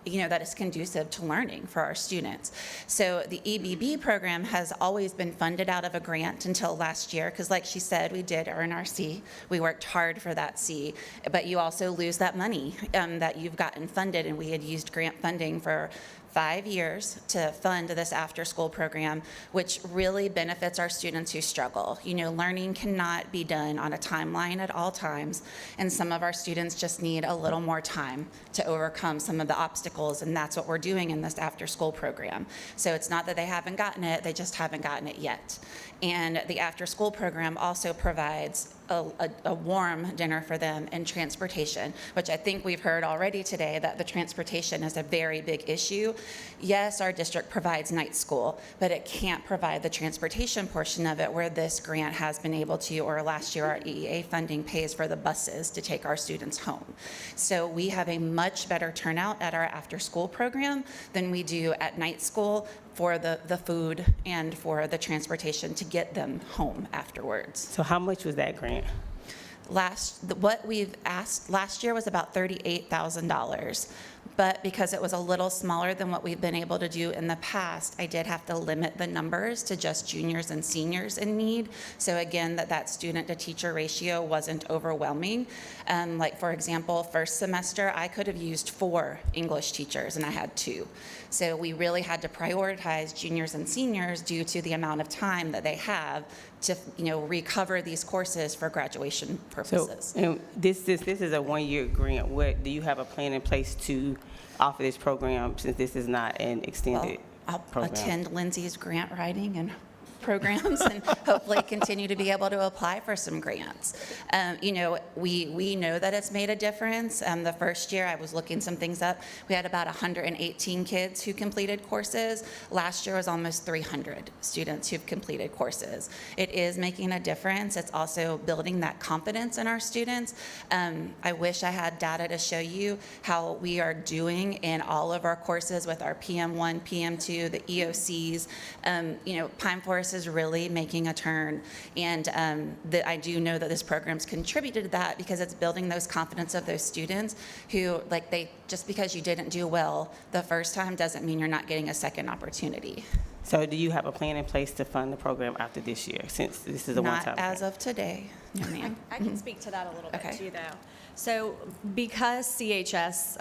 that is conducive to learning for our students. So the EBB program has always been funded out of a grant until last year, because like she said, we did earn our C. We worked hard for that C, but you also lose that money that you've gotten funded, and we had used grant funding for 5 years to fund this after-school program, which really benefits our students who struggle. Learning cannot be done on a timeline at all times, and some of our students just need a little more time to overcome some of the obstacles, and that's what we're doing in this after-school program. So it's not that they haven't gotten it, they just haven't gotten it yet. And the after-school program also provides a warm dinner for them and transportation, which I think we've heard already today that the transportation is a very big issue. Yes, our district provides night school, but it can't provide the transportation portion of it where this grant has been able to, or last year our EEA funding pays for the buses to take our students home. So we have a much better turnout at our after-school program than we do at night school for the food and for the transportation to get them home afterwards. So how much was that grant? What we've asked last year was about $38,000. But because it was a little smaller than what we've been able to do in the past, I did have to limit the numbers to just juniors and seniors in need. So again, that student to teacher ratio wasn't overwhelming. Like for example, first semester, I could have used 4 English teachers and I had 2. So we really had to prioritize juniors and seniors due to the amount of time that they have to, recover these courses for graduation purposes. So, and this is a one-year grant. What, do you have a plan in place to offer this program since this is not an extended I'll program? attend Lindsay's grant writing and programs and hopefully continue to be able to apply for some grants. We know that it's made a difference. The first year, I was looking some things up. We had about 118 kids who completed courses. Last year was almost 300 students who've completed courses. It is making a difference. It's also building that confidence in our students. I wish I had data to show you how we are doing in all of our courses with our PM1, PM2, the EOCs. Pine Forest is really making a turn, and I do know that this program's contributed to that because it's building those confidence of those students who, just because you didn't do well the first time doesn't mean you're not getting a second opportunity. So do you have a plan in place to fund the program after this year, since this is a one-time? Not as of today, no ma'am. I can speak to that a little bit Okay. too, though. So because CHS,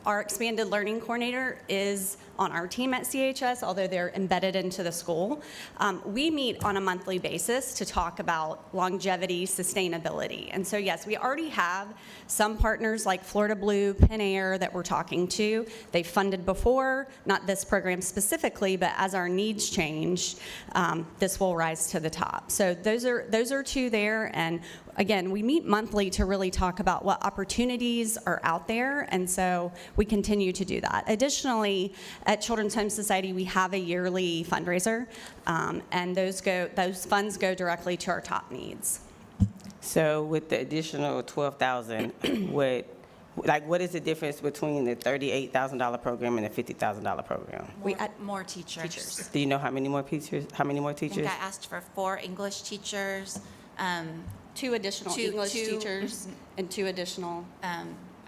our expanded learning coordinator is on our team at CHS, although they're embedded into the school, we meet on a monthly basis to talk about longevity, sustainability. And so yes, we already have some partners like Florida Blue, Penn Air that we're talking to. They've funded before, not this program specifically, but as our needs change, this will rise to the top. So those are 2 there, and again, we meet monthly to really talk about what opportunities are out there, and so we continue to do that. Additionally, at Children's Home Society, we have a yearly fundraiser, and those funds go directly to our top needs. So with the additional $12,000, what is the difference between the $38,000 program and the $50,000 program? We add More teachers. Do you know how many more teachers? I think I asked for 4 English teachers, 2 additional Two- English two- teachers and 2 additional. I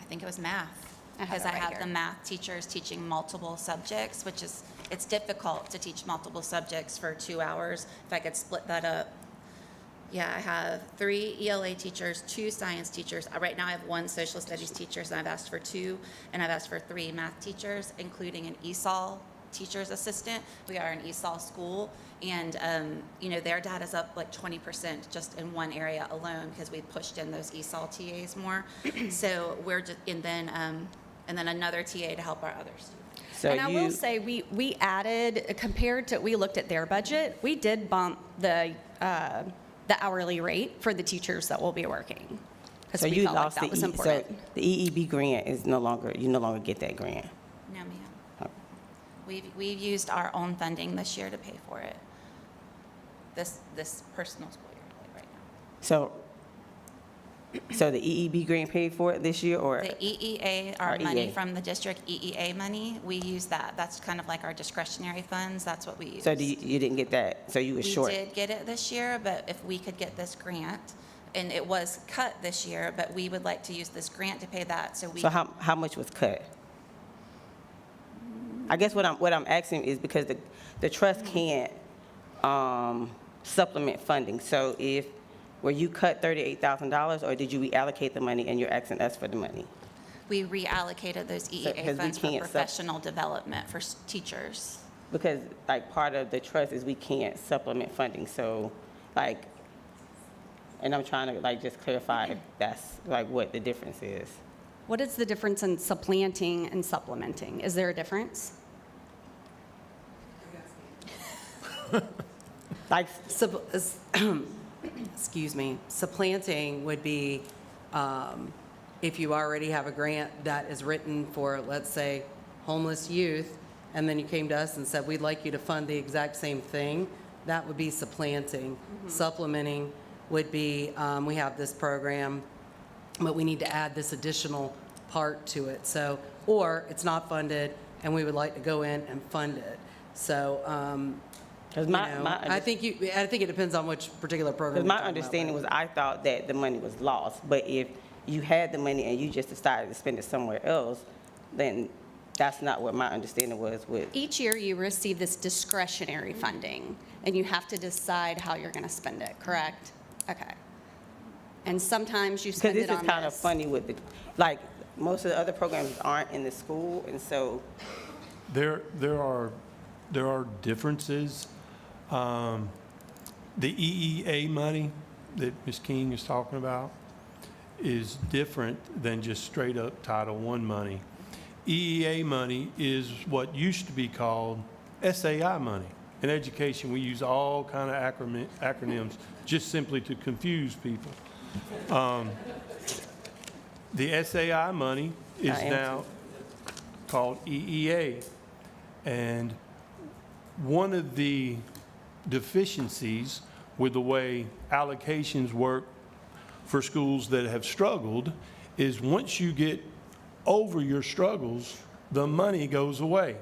think it was math. I have Because it I right have here. the math teachers teaching multiple subjects, it's difficult to teach multiple subjects for 2 hours. If I could split that up. Yeah, I have 3 ELA teachers, 2 science teachers. Right now I have 1 social studies teacher, and I've asked for 2, and I've asked for 3 math teachers, including an ESOL teacher's assistant. We are an ESOL school, and their data's up like 20% just in one area alone because we pushed in those ESOL TAs more. So we're just, and then another TA to help our other students. So And I will say, we added, compared to, we looked at their budget, we did bump the hourly rate for the teachers that will be working. Because So we you felt like lost that was so important. the EEB grant is no longer, you no longer get that grant. No, ma'am. We've used our own funding this year to pay for it. This personal school year, like right now. So the EEB grant paid for it this year, or? The EEA, our Our money EA. from the district EEA money, we use that. That's kind of like our discretionary funds. That's what we use. So you didn't get that, so you were short? We did get it this year, but if we could get this grant, and it was cut this year, but we would like to use this grant to pay that, so we. So how much was cut? I guess what I'm asking is because the trust can't supplement funding. So were you cut $38,000, or did you reallocate the money and you're asking us for the money? We reallocated those because EEA we funds for can't professional development for teachers. Because part of the trust is we can't supplement funding, so and I'm trying to just clarify if that's what the difference is. What is the difference in supplanting and supplementing? Is there a difference? excuse me, supplanting would be if you already have a grant that is written for, let's say, homeless youth, and then you came to us and said, we'd like you to fund the exact same thing, that would be supplanting. Supplementing would be, we have this program, but we need to add this additional part to it. So, or it's not funded, and we would like to go in and fund it. So, 'Cause I think it depends on which particular program. Because my understanding was, I thought that the money was lost, but if you had the money and you just decided to spend it somewhere else, then that's not what my understanding was with. Each year, you receive this discretionary funding, and you have to decide how you're going to spend it, correct? Okay. And sometimes you Because spend this it on is kind of this. funny with the, like, most of the other programs aren't in the school, and so, There are differences. The EEA money that Ms. King is talking about is different than just straight up Title I money. EEA money is what used to be called SAI money. In education, we use all kind of acronyms just simply to confuse people. The SAI money is now called EEA. And one of the deficiencies with the way allocations work for schools that have struggled is once you get over your struggles, the money goes away.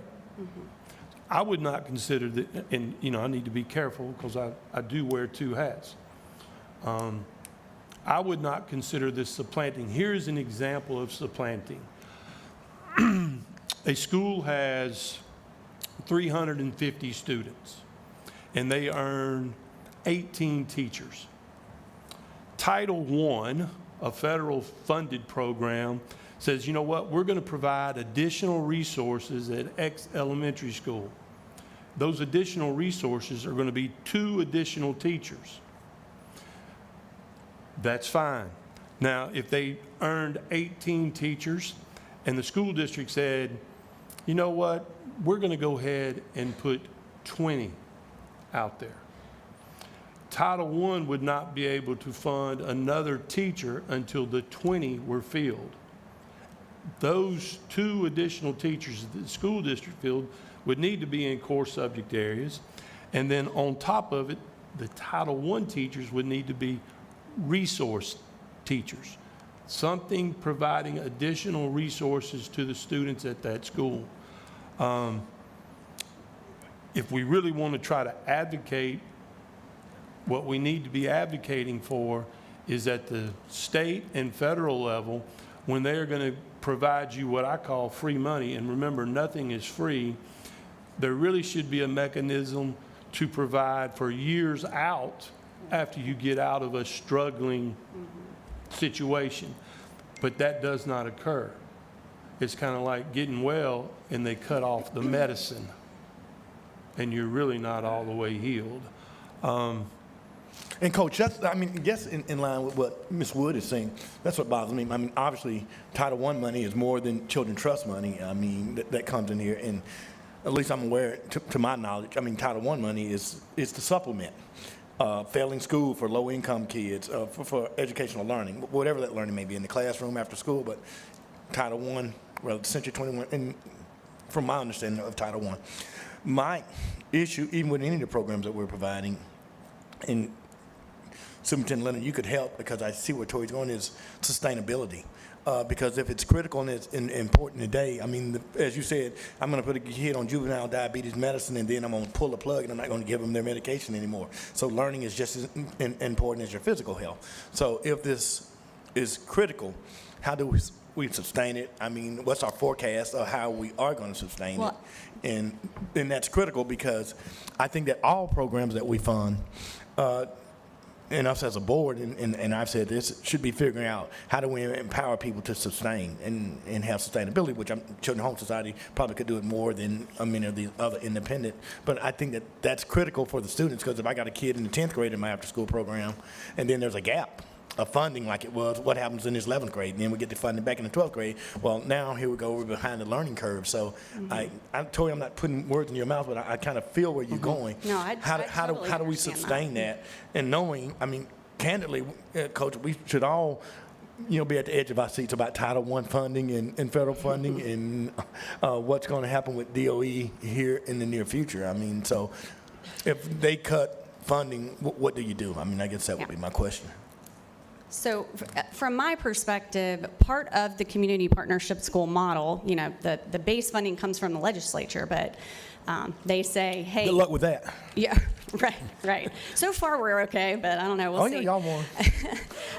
I would not consider that, and I need to be careful because I do wear two hats. I would not consider this supplanting. Here's an example of supplanting. A school has 350 students, and they earn 18 teachers. Title I, a federal funded program, says, you know what, we're going to provide additional resources at X elementary school. Those additional resources are going to be 2 additional teachers. That's fine. Now, if they earned 18 teachers and the school district said, you know what, we're going to go ahead and put 20 out there. Title I would not be able to fund another teacher until the 20 were filled. Those 2 additional teachers that the school district filled would need to be in core subject areas. And then on top of it, the Title I teachers would need to be resource teachers, something providing additional resources to the students at that school. If we really want to try to advocate, what we need to be advocating for is at the state and federal level, when they're going to provide you what I call free money, and remember, nothing is free, there really should be a mechanism to provide for years out after you get out of a struggling situation. But that does not occur. It's kind of like getting well and they cut off the medicine and you're really not all the way healed. And Coach, that's, I mean, yes, in line with what Ms. Wood is saying, that's what bothers me. I mean, obviously, Title I money is more than Children Trust money. I mean, that comes in here, and at least I'm aware, to my knowledge, I mean, Title I money is to supplement failing school for low-income kids, for educational learning, whatever that learning may be in the classroom after school, but Title I, well, Century 21, and from my understanding of Title I. My issue, even with any of the programs that we're providing, and Superintendent Leonard, you could help, because I see where Tori's going, is sustainability. Because if it's critical and it's important today, I mean, as you said, I'm going to put a kid on juvenile diabetes medicine and then I'm going to pull the plug and I'm not going to give them their medication anymore. So learning is just as important as your physical health. So if this is critical, how do we sustain it? I mean, what's our forecast of how we are going to sustain it? And that's critical, because I think that all programs that we fund, and us as a board, and I've said this, should be figuring out how do we empower people to sustain and have sustainability, which Children's Home Society probably could do it more than many of the other independent. But I think that that's critical for the students, because if I got a kid in the 10th grade in my after-school program, and then there's a gap of funding like it was, what happens in his 11th grade? And then we get the funding back in the 12th grade. Well, now here we go, we're behind the learning curve. So I told you I'm not putting words in your mouth, but I kind of feel where you're going. No, I how totally do we understand sustain that? And knowing, I mean, candidly, Coach, we should all, be at the edge of our seats about Title I funding and federal funding and what's going to happen with DOE here in the near future. I mean, so if they cut funding, what do you do? I mean, I guess that would be my question. So from my perspective, part of the community partnership school model, the base funding comes from the legislature, but they say, hey. Good luck with that. Yeah, right. So far, we're okay, but I don't know, we'll see. Yeah, y'all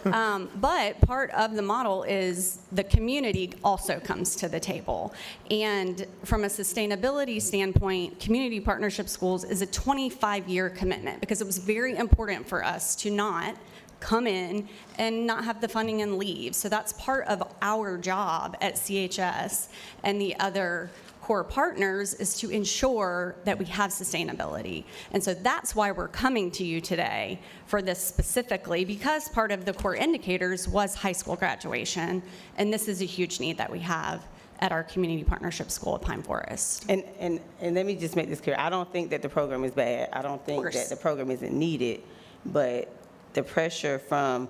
won. But part of the model is the community also comes to the table. And from a sustainability standpoint, community partnership schools is a 25-year commitment because it was very important for us to not come in and not have the funding and leave. So that's part of our job at CHS and the other core partners is to ensure that we have sustainability. And so that's why we're coming to you today for this specifically, because part of the core indicators was high school graduation, and this is a huge need that we have at our community partnership school at Pine Forest. And let me just make this clear. I don't think that the program is bad. I don't think that the program isn't needed, but the pressure from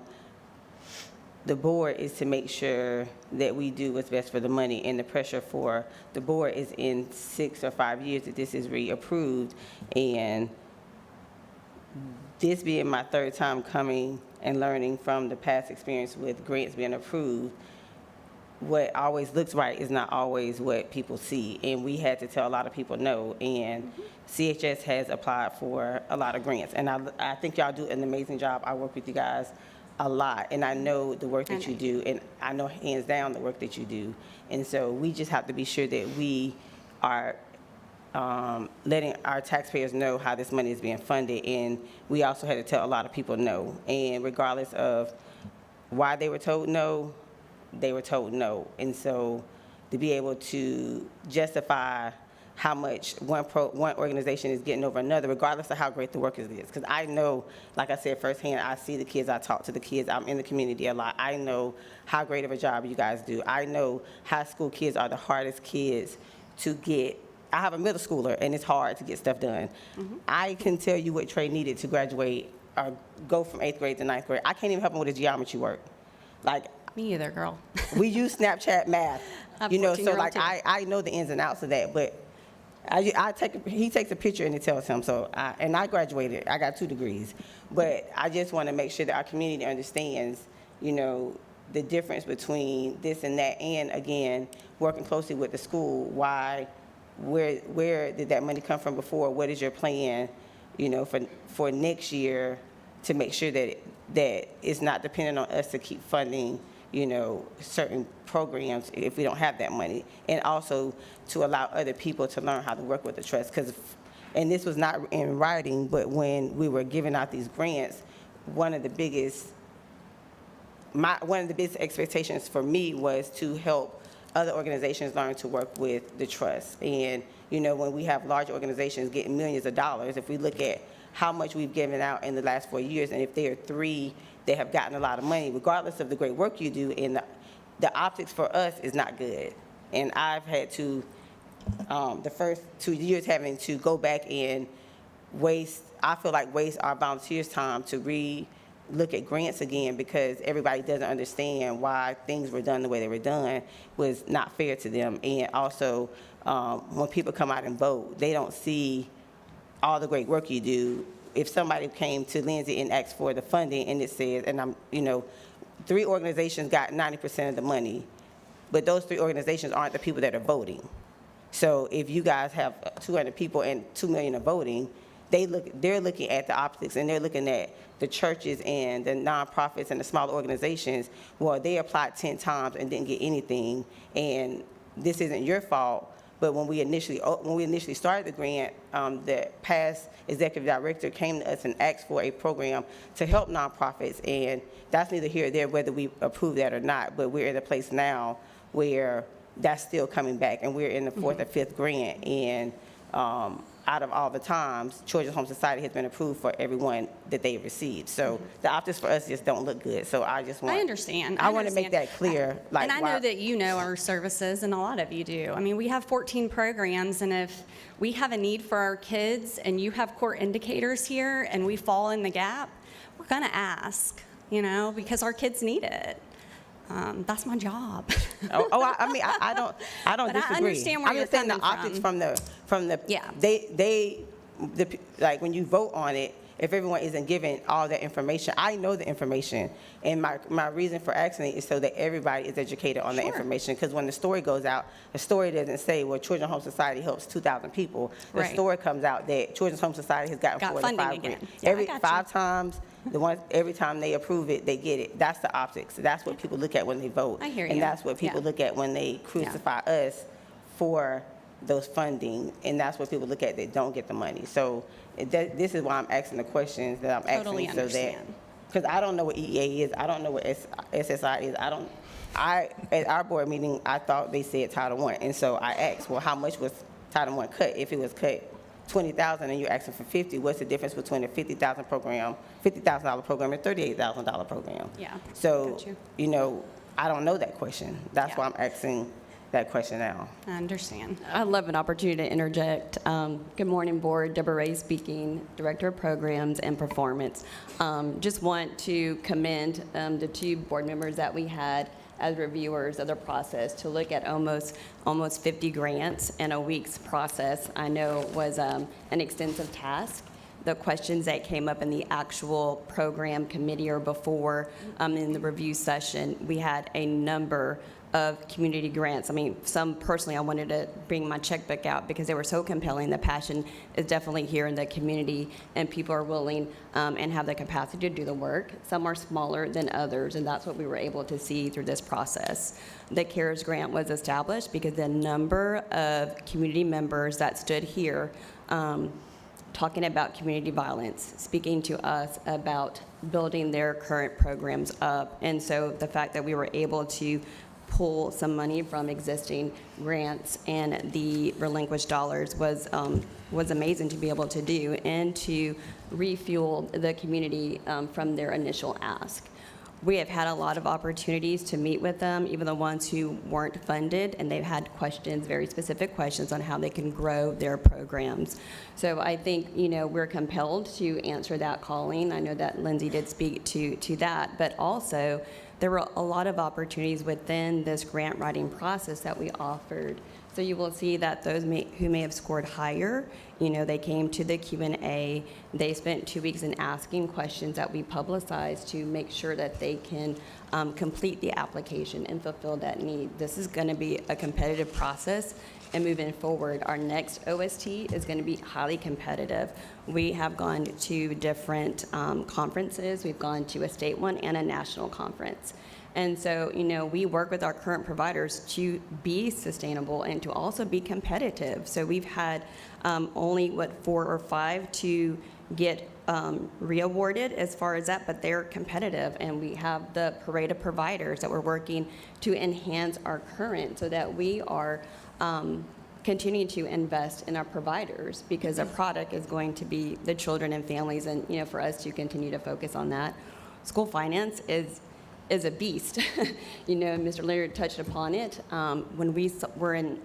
the board is to make sure that we do what's best for the money, and the pressure for the board is in 6 or 5 years that this is reapproved. And this being my third time coming and learning from the past experience with grants being approved, what always looks right is not always what people see, and we had to tell a lot of people no. And CHS has applied for a lot of grants, and I think y'all do an amazing job. I work with you guys a lot, and I know the work that you do, and I know hands down the work that you do. And so we just have to be sure that we are letting our taxpayers know how this money is being funded, and we also had to tell a lot of people no. And regardless of why they were told no, they were told no. And so to be able to justify how much one organization is getting over another, regardless of how great the work is. Because I know, like I said firsthand, I see the kids, I talk to the kids, I'm in the community a lot. I know how great of a job you guys do. I know high school kids are the hardest kids to get. I have a middle schooler, and it's hard to get stuff done. I can tell you what Trey needed to graduate or go from 8th grade to 9th grade. I can't even help him with his geometry work. Like, Me either, girl. we use Snapchat math, I have so 14-year-old like too. I know the ins and outs of that, but he takes a picture and it tells him. So I graduated. I got 2 degrees, but I just want to make sure that our community understands, the difference between this and that, and again, working closely with the school. Where did that money come from before? What is your plan, for next year to make sure that it's not dependent on us to keep funding, certain programs if we don't have that money, and also to allow other people to learn how to work with the trust. And this was not in writing, but when we were giving out these grants, one of the biggest expectations for me was to help other organizations learn to work with the trust. And, when we have large organizations getting millions of dollars, if we look at how much we've given out in the last 4 years, and if there are 3 that have gotten a lot of money, regardless of the great work you do, and the optics for us is not good. And I've had to, the first 2 years, having to go back and waste our volunteers' time to look at grants again, because everybody doesn't understand why things were done the way they were done was not fair to them. And also, when people come out and vote, they don't see all the great work you do. If somebody came to Lindsay and asked for the funding, and it says, and 3 organizations got 90% of the money, but those 3 organizations aren't the people that are voting. So if you guys have 200 people and 2 million are voting, they're looking at the optics, and they're looking at the churches and the nonprofits and the smaller organizations. Well, they applied 10 times and didn't get anything, and this isn't your fault. But when we initially started the grant, the past executive director came to us and asked for a program to help nonprofits, and that's neither here or there whether we approve that or not. But we're in a place now where that's still coming back, and we're in the 4th or 5th grant, and out of all the times, Children's Home Society has been approved for everyone that they received. So the optics for us just don't look good. So I understand. I want to make that clear. And I know that you know our services, and a lot of you do. I mean, we have 14 programs, and if we have a need for our kids and you have core indicators here and we fall in the gap, we're going to ask, because our kids need it. That's my job. I mean, I don't But I disagree. understand where I'm you're just saying the coming optics from. from the Yeah. like when you vote on it, if everyone isn't given all that information, I know the information, and my reason for asking it is so that everybody is educated on the information. Because when the story goes out, the story doesn't say, well, Children's Home Society helps 2,000 people. The Right. story comes out that Children's Home Society has gotten Got 4 to 5 funding grants. again. Yeah, I got you. 5 times. Every time they approve it, they get it. That's the optics. That's what people look at when they vote. I hear And you. that's what people Yeah. look at when they crucify us for those funding. And that's what people look at that don't get the money. So this is why I'm asking the questions that I'm asking. Totally understand. Because I don't know what EEA is. I don't know what SSI is. At our board meeting, I thought they said Title I. And so I asked, well, how much was Title I cut? If it was cut 20,000 and you're asking for 50, what's the difference between a $50,000 program and a $38,000 program? Yeah, So, got you. I don't know that question. That's Yeah. why I'm asking that question now. I understand. I'd love an opportunity to interject. Good morning, Board. Deborah Ray speaking, Director of Programs and Performance. Just want to commend the 2 board members that we had as reviewers of the process to look at almost 50 grants in a week's process. I know was an extensive task. The questions that came up in the actual program committee or before in the review session, we had a number of community grants. I mean, some personally, I wanted to bring my checkbook out because they were so compelling. The passion is definitely here in the community, and people are willing and have the capacity to do the work. Some are smaller than others, and that's what we were able to see through this process. The CARES grant was established because the number of community members that stood here talking about community violence, speaking to us about building their current programs up. And so the fact that we were able to pull some money from existing grants and the relinquished dollars was amazing to be able to do and to refuel the community from their initial ask. We have had a lot of opportunities to meet with them, even the ones who weren't funded, and they've had questions, very specific questions on how they can grow their programs. So I think, we're compelled to answer that calling. I know that Lindsay did speak to that, but also there were a lot of opportunities within this grant writing process that we offered. So you will see that those who may have scored higher, they came to the Q&A. They spent 2 weeks in asking questions that we publicized to make sure that they can complete the application and fulfill that need. This is going to be a competitive process, and moving forward, our next OST is going to be highly competitive. We have gone to different conferences. We've gone to a state one and a national conference. And so, we work with our current providers to be sustainable and to also be competitive. So we've had only, 4 or 5 to get re-awarded as far as that, but they're competitive. And we have the parade of providers that we're working to enhance our current so that we are continuing to invest in our providers, because a product is going to be the children and families, and, for us to continue to focus on that. School finance is a beast. Mr. Leonard touched upon it. When we were in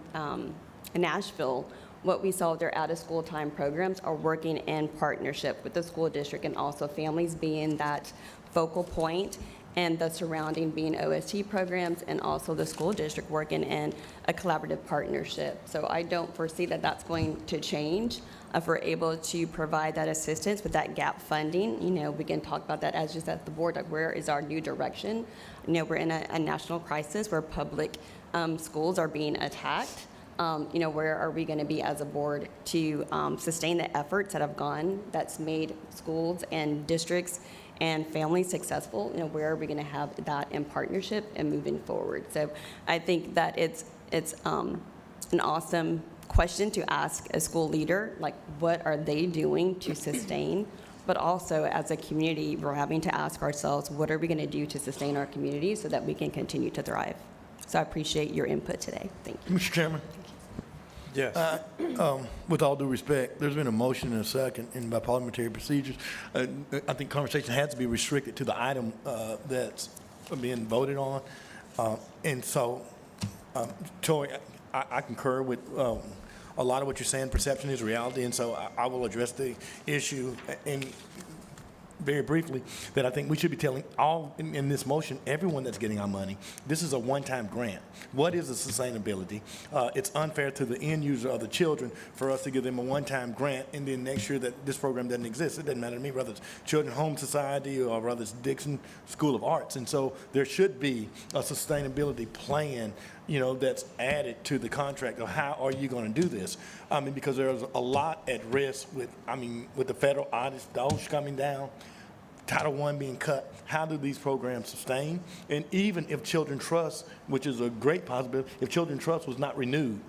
Nashville, what we saw with their out-of-school time programs are working in partnership with the school district, and also families being that focal point, and the surrounding being OST programs, and also the school district working in a collaborative partnership. So I don't foresee that that's going to change. If we're able to provide that assistance with that gap funding, we can talk about that as just at the board, like where is our new direction? We're in a national crisis where public schools are being attacked. Where are we going to be as a board to sustain the efforts that have gone, that's made schools and districts and families successful? Where are we going to have that in partnership and moving forward? So I think that it's an awesome question to ask a school leader, like what are they doing to sustain? But also as a community, we're having to ask ourselves, what are we going to do to sustain our community so that we can continue to thrive? So I appreciate your input today. Thank you. Mr. Chairman, Yes. with all due respect, there's been a motion and a second, and by parliamentary procedures, I think conversation has to be restricted to the item that's being voted on. And so, Toy, I concur with a lot of what you're saying. Perception is reality, and so I will address the issue. And very briefly, that I think we should be telling all in this motion, everyone that's getting our money, this is a one-time grant. What is the sustainability? It's unfair to the end user of the children for us to give them a one-time grant and then next year that this program doesn't exist. It doesn't matter to me whether it's Children's Home Society or whether it's Dixon School of Arts. And so there should be a sustainability plan, you know, that's added to the contract of how are you going to do this? I mean, because there's a lot at risk with the federal audits, the OSHA coming down, Title I being cut. How do these programs sustain? And even if Children Trust, which is a great possibility, if Children Trust was not renewed,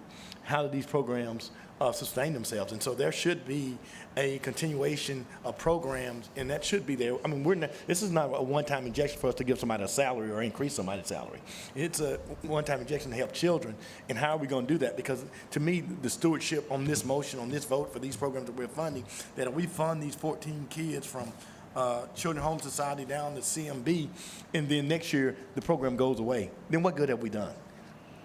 how do these programs sustain themselves? And so there should be a continuation of programs, and that should be there. I mean, this is not a one-time injection for us to give somebody a salary or increase somebody's salary. It's a one-time injection to help children. And how are we going to do that? Because to me, the stewardship on this motion, on this vote for these programs that we're funding, that if we fund these 14 kids from Children's Home Society down to CMB, and then next year the program goes away, then what good have we done?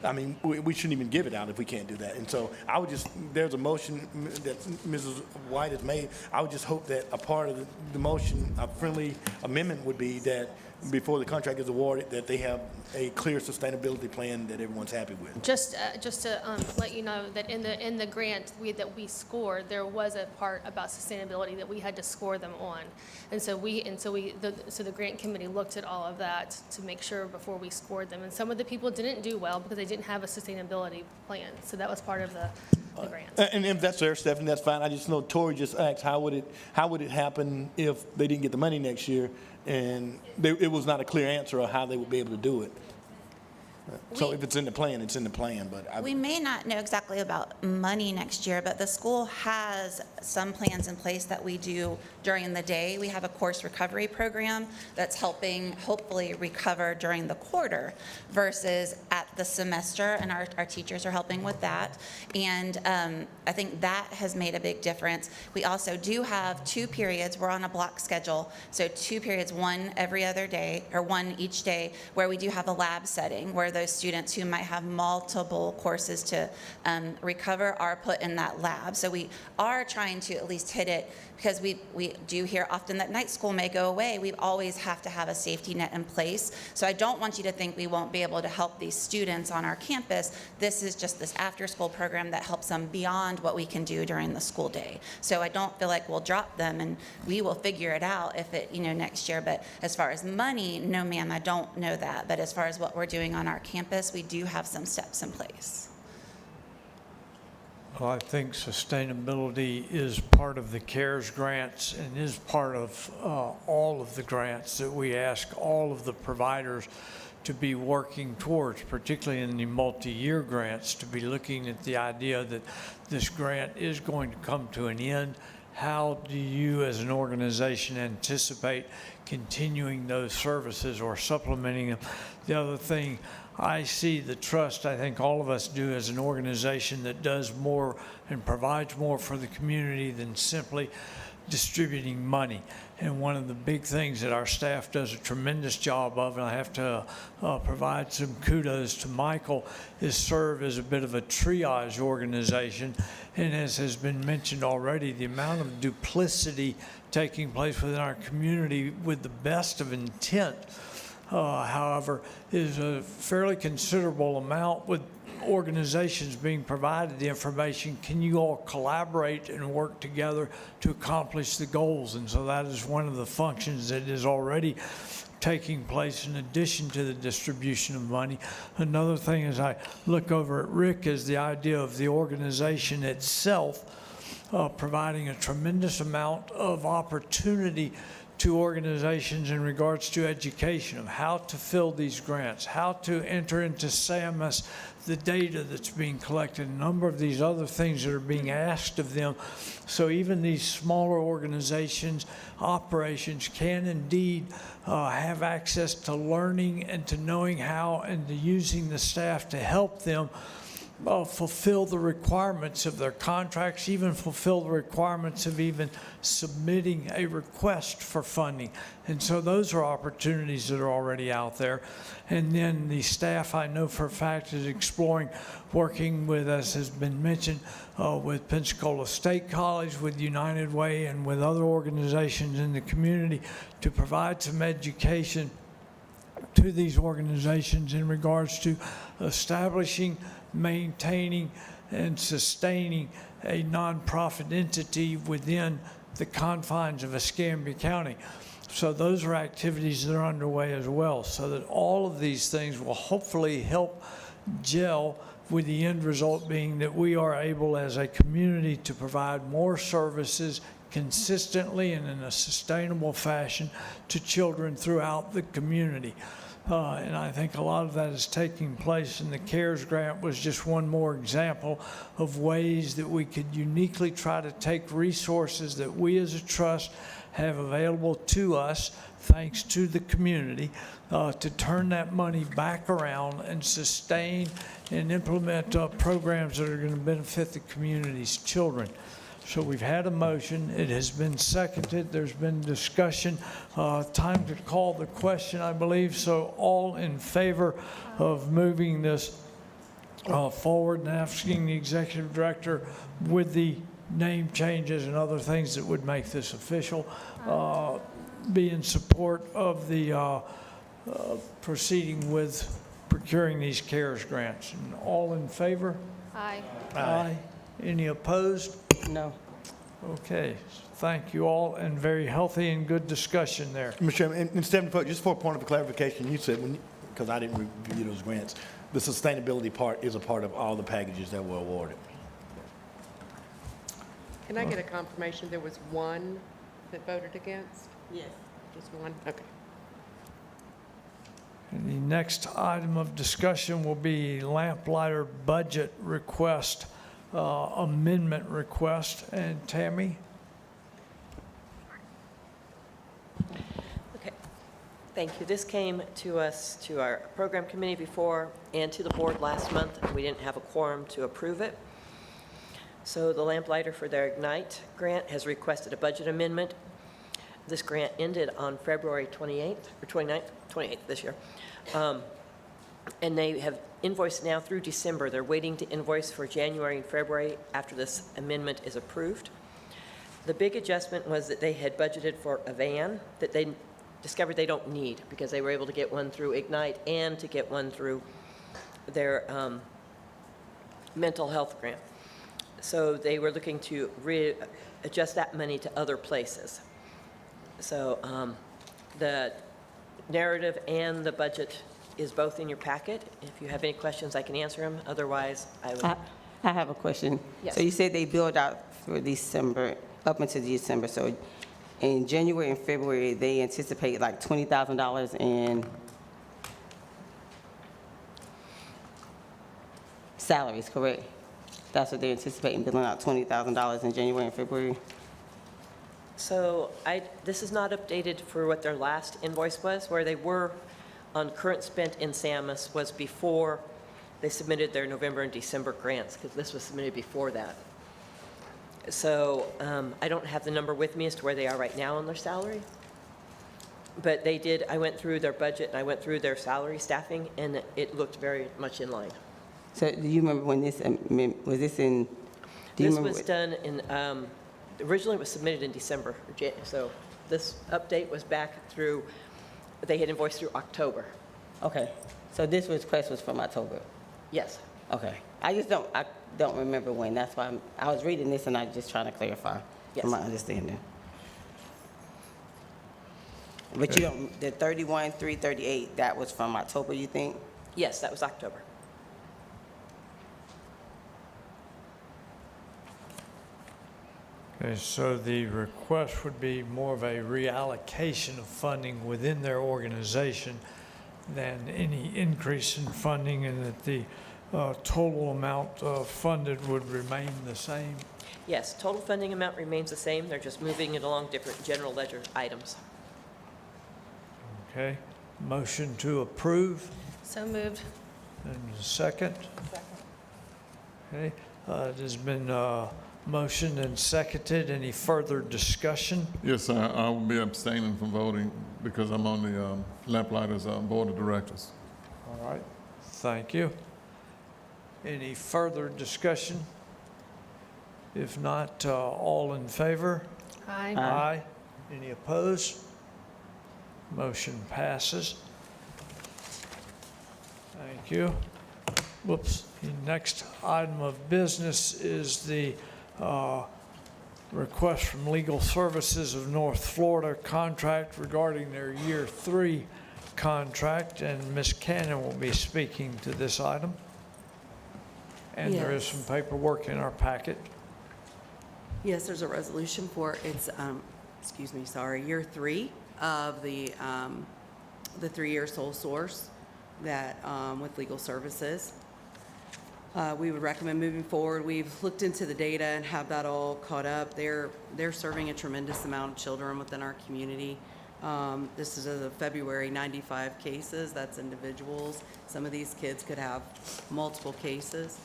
I mean, we shouldn't even give it out if we can't do that. And so I would just, there's a motion that Mrs. White has made. I would just hope that a part of the motion, a friendly amendment would be that before the contract is awarded, that they have a clear sustainability plan that everyone's happy with. Just to let you know that in the grant that we scored, there was a part about sustainability that we had to score them on, and so the grant committee looked at all of that to make sure before we scored them. And some of the people didn't do well because they didn't have a sustainability plan, so that was part of the grant. And if that's there, Stephanie, that's fine. I just know Tori just asked how would it happen if they didn't get the money next year, and it was not a clear answer of how they would be able to do it. So if it's in the plan, it's in the plan, but We may not know exactly about money next year, but the school has some plans in place that we do during the day. We have a course recovery program that's helping hopefully recover during the quarter versus at the semester, and our teachers are helping with that. And I think that has made a big difference. We also do have 2 periods. We're on a block schedule, so 2 periods, one every other day, or one each day, where we do have a lab setting where those students who might have multiple courses to recover are put in that lab. So we are trying to at least hit it, because we do hear often that night school may go away. We always have to have a safety net in place. So I don't want you to think we won't be able to help these students on our campus. This is just this after-school program that helps them beyond what we can do during the school day. So I don't feel like we'll drop them, and we will figure it out if it, next year. But as far as money, no ma'am, I don't know that. But as far as what we're doing on our campus, we do have some steps in place. Well, I think sustainability is part of the CARES grants and is part of all of the grants that we ask all of the providers to be working towards, particularly in the multi-year grants, to be looking at the idea that this grant is going to come to an end. How do you as an organization anticipate continuing those services or supplementing them? The other thing, I see the trust, I think all of us do as an organization that does more and provides more for the community than simply distributing money. And one of the big things that our staff does a tremendous job of, and I have to provide some kudos to Michael, is serve as a bit of a triage organization. And as has been mentioned already, the amount of duplicity taking place within our community with the best of intent, however, is a fairly considerable amount with organizations being provided the information. Can you all collaborate and work together to accomplish the goals? And so that is one of the functions that is already taking place in addition to the distribution of money. Another thing as I look over at Rick is the idea of the organization itself providing a tremendous amount of opportunity to organizations in regards to education, of how to fill these grants, how to enter into SAMHSA, the data that's being collected, a number of these other things that are being asked of them. So even these smaller organizations, operations can indeed have access to learning and to knowing how and to using the staff to help them fulfill the requirements of their contracts, even fulfill the requirements of even submitting a request for funding. And so those are opportunities that are already out there. And then the staff, I know for a fact, is exploring working with, as has been mentioned, with Pensacola State College, with United Way, and with other organizations in the community to provide some education to these organizations in regards to establishing, maintaining, and sustaining a nonprofit entity within the confines of Escambia County. So those are activities that are underway as well, so that all of these things will hopefully help gel, with the end result being that we are able as a community to provide more services consistently and in a sustainable fashion to children throughout the community. And I think a lot of that is taking place, and the CARES grant was just one more example of ways that we could uniquely try to take resources that we as a trust have available to us, thanks to the community, to turn that money back around and sustain and implement programs that are going to benefit the community's children. So we've had a motion. It has been seconded. There's been discussion. Time to call the question, I believe. So all in favor of moving this forward and asking the executive director with the name changes and other things that would make this official, be in support of the proceeding with procuring these CARES grants. And all in favor? Aye. Aye. Any opposed? No. Okay, thank you all, and very healthy and good discussion there. Mr. Chairman, and Stephanie, just for a point of clarification, you said, because I didn't review those grants, the sustainability part is a part of all the packages that were awarded. Can I get a confirmation there was one that voted against? Yes. Just one? Okay. And the next item of discussion will be lamplighter budget request, amendment request. And Tammy? Okay, thank you. This came to us, to our program committee before, and to the board last month. We didn't have a quorum to approve it. So the lamplighter for their Ignite grant has requested a budget amendment. This grant ended on February 28th, or 28th this year. And they have invoiced now through December. They're waiting to invoice for January and February after this amendment is approved. The big adjustment was that they had budgeted for a van that they discovered they don't need, because they were able to get one through Ignite and to get one through their mental health grant. So they were looking to adjust that money to other places. So the narrative and the budget is both in your packet. If you have any questions, I can answer them. Otherwise, I would. I have a question. Yes. So you said they billed out for December, up until December. So in January and February, they anticipate like $20,000 in salaries, correct? That's what they're anticipating, billing out $20,000 in January and February? So this is not updated for what their last invoice was. Where they were on current spent in SAMUS was before they submitted their November and December grants, because this was submitted before that. So I don't have the number with me as to where they are right now on their salary. But they did, I went through their budget and I went through their salary staffing, and it looked very much in line. So do you remember when this, was this in? Do you This remember was what- done in, originally it was submitted in December, so this update was back through, they had invoiced through October. Okay, so this request was from October? Yes. Okay. I don't remember when. That's why I was reading this and I just trying to clarify from my understanding. But you don't, the 31,338, that was from October, you think? Yes, that was October. Okay, so the request would be more of a reallocation of funding within their organization than any increase in funding, and that the total amount funded would remain the same. Yes, total funding amount remains the same. They're just moving it along different general ledger items. Okay, motion to approve, So moved. and a second. Okay, it has been motioned and seconded. Any further discussion? Yes, sir. I will be abstaining from voting because I'm on the Lamplighters Board of Directors. All right, thank you. Any further discussion? If not, all in favor? Aye. Aye. Any opposed? Motion passes. Thank you. Whoops. The next item of business is the request from Legal Services of North Florida contract regarding their Year 3 contract, and Ms. Cannon will be speaking to this item. And there is some paperwork in our packet. Yes, there's a resolution for, it's, Year 3 of the 3-year sole source that, with Legal Services. We would recommend moving forward. We've looked into the data and have that all caught up. They're serving a tremendous amount of children within our community. This is as of February, 95 cases. That's individuals. Some of these kids could have multiple cases.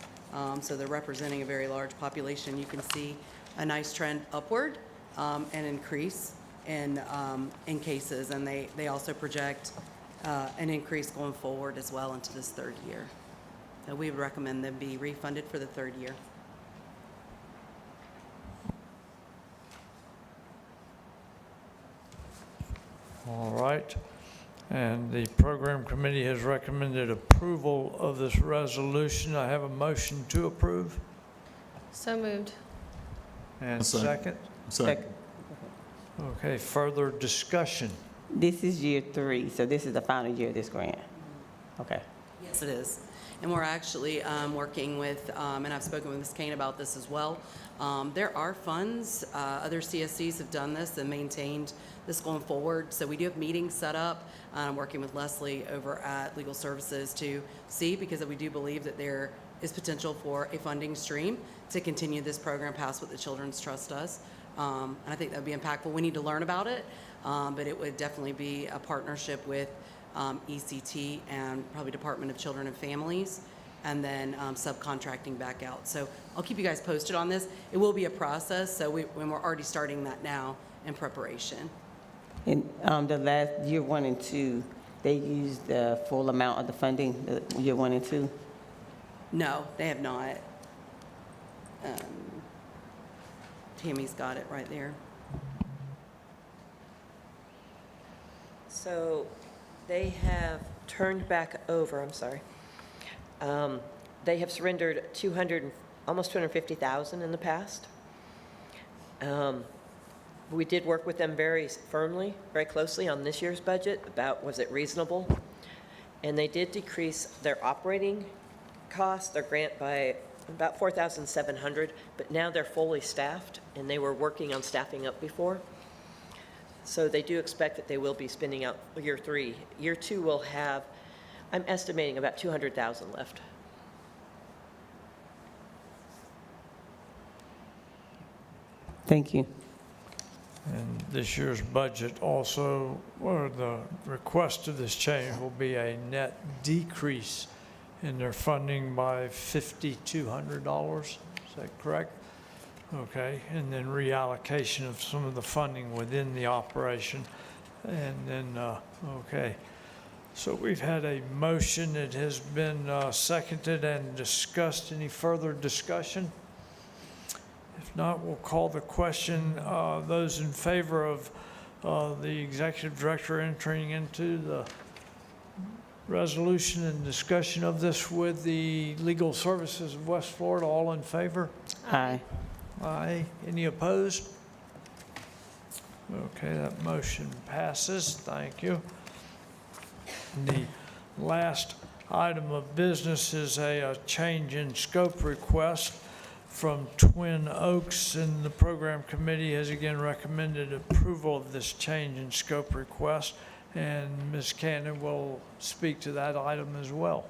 So they're representing a very large population. You can see a nice trend upward and increase in cases. And they also project an increase going forward as well into this 3rd year. So we would recommend them be refunded for the 3rd year. All right. And the program committee has recommended approval of this resolution. I have a motion to approve. So moved. And Second. second? Okay, further discussion. This is year 3, so this is the final year of this grant. Okay. Yes, it is. And we're actually working with, and I've spoken with Ms. Kane about this as well. There are funds, other CSCs have done this and maintained this going forward. So we do have meetings set up. I'm working with Leslie over at Legal Services to see, because we do believe that there is potential for a funding stream to continue this program past what the Children's Trust does. And I think that would be impactful. We need to learn about it, but it would definitely be a partnership with ECT and probably Department of Children and Families, and then subcontracting back out. So I'll keep you guys posted on this. It will be a process, so when we're already starting that now in preparation. And the last year 1 and 2, they used the full amount of the funding, the year 1 and 2? No, they have not. Tammy's got it right there. So they have turned back over, I'm sorry. They have surrendered almost 250,000 in the past. We did work with them very firmly, very closely on this year's budget about was it reasonable? And they did decrease their operating costs, their grant, by about $4,700, but now they're fully staffed, and they were working on staffing up before. So they do expect that they will be spending out year 3. Year 2 will have, I'm estimating, about 200,000 left. Thank you. And this year's budget also, or the request of this change will be a net decrease in their funding by $5,200. Is that correct? Okay, and then reallocation of some of the funding within the operation. And then, okay. So we've had a motion that has been seconded and discussed. Any further discussion? If not, we'll call the question. Those in favor of the executive director entering into the resolution and discussion of this with the Legal Services of West Florida, all in favor? Aye. Aye. Any opposed? Okay, that motion passes. Thank you. The last item of business is a change in scope request from Twin Oaks, and the program committee has again recommended approval of this change in scope request, and Ms. Cannon will speak to that item as well.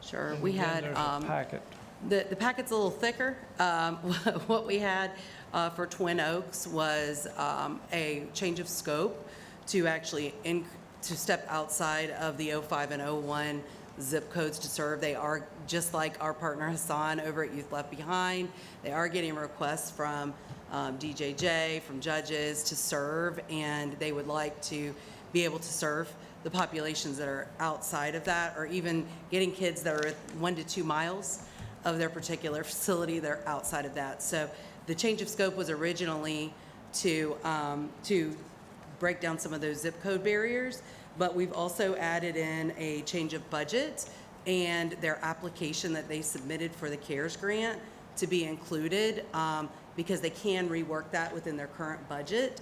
Sure. And We again, had there's a packet. the packet's a little thicker. What we had for Twin Oaks was a change of scope to actually to step outside of the 05 and 01 zip codes to serve. They are, just like our partner Hassan over at Youth Left Behind, they are getting requests from DJJ, from judges to serve, and they would like to be able to serve the populations that are outside of that, or even getting kids that are 1 to 2 miles of their particular facility that are outside of that. So the change of scope was originally to break down some of those zip code barriers, but we've also added in a change of budget and their application that they submitted for the CARES grant to be included, because they can rework that within their current budget,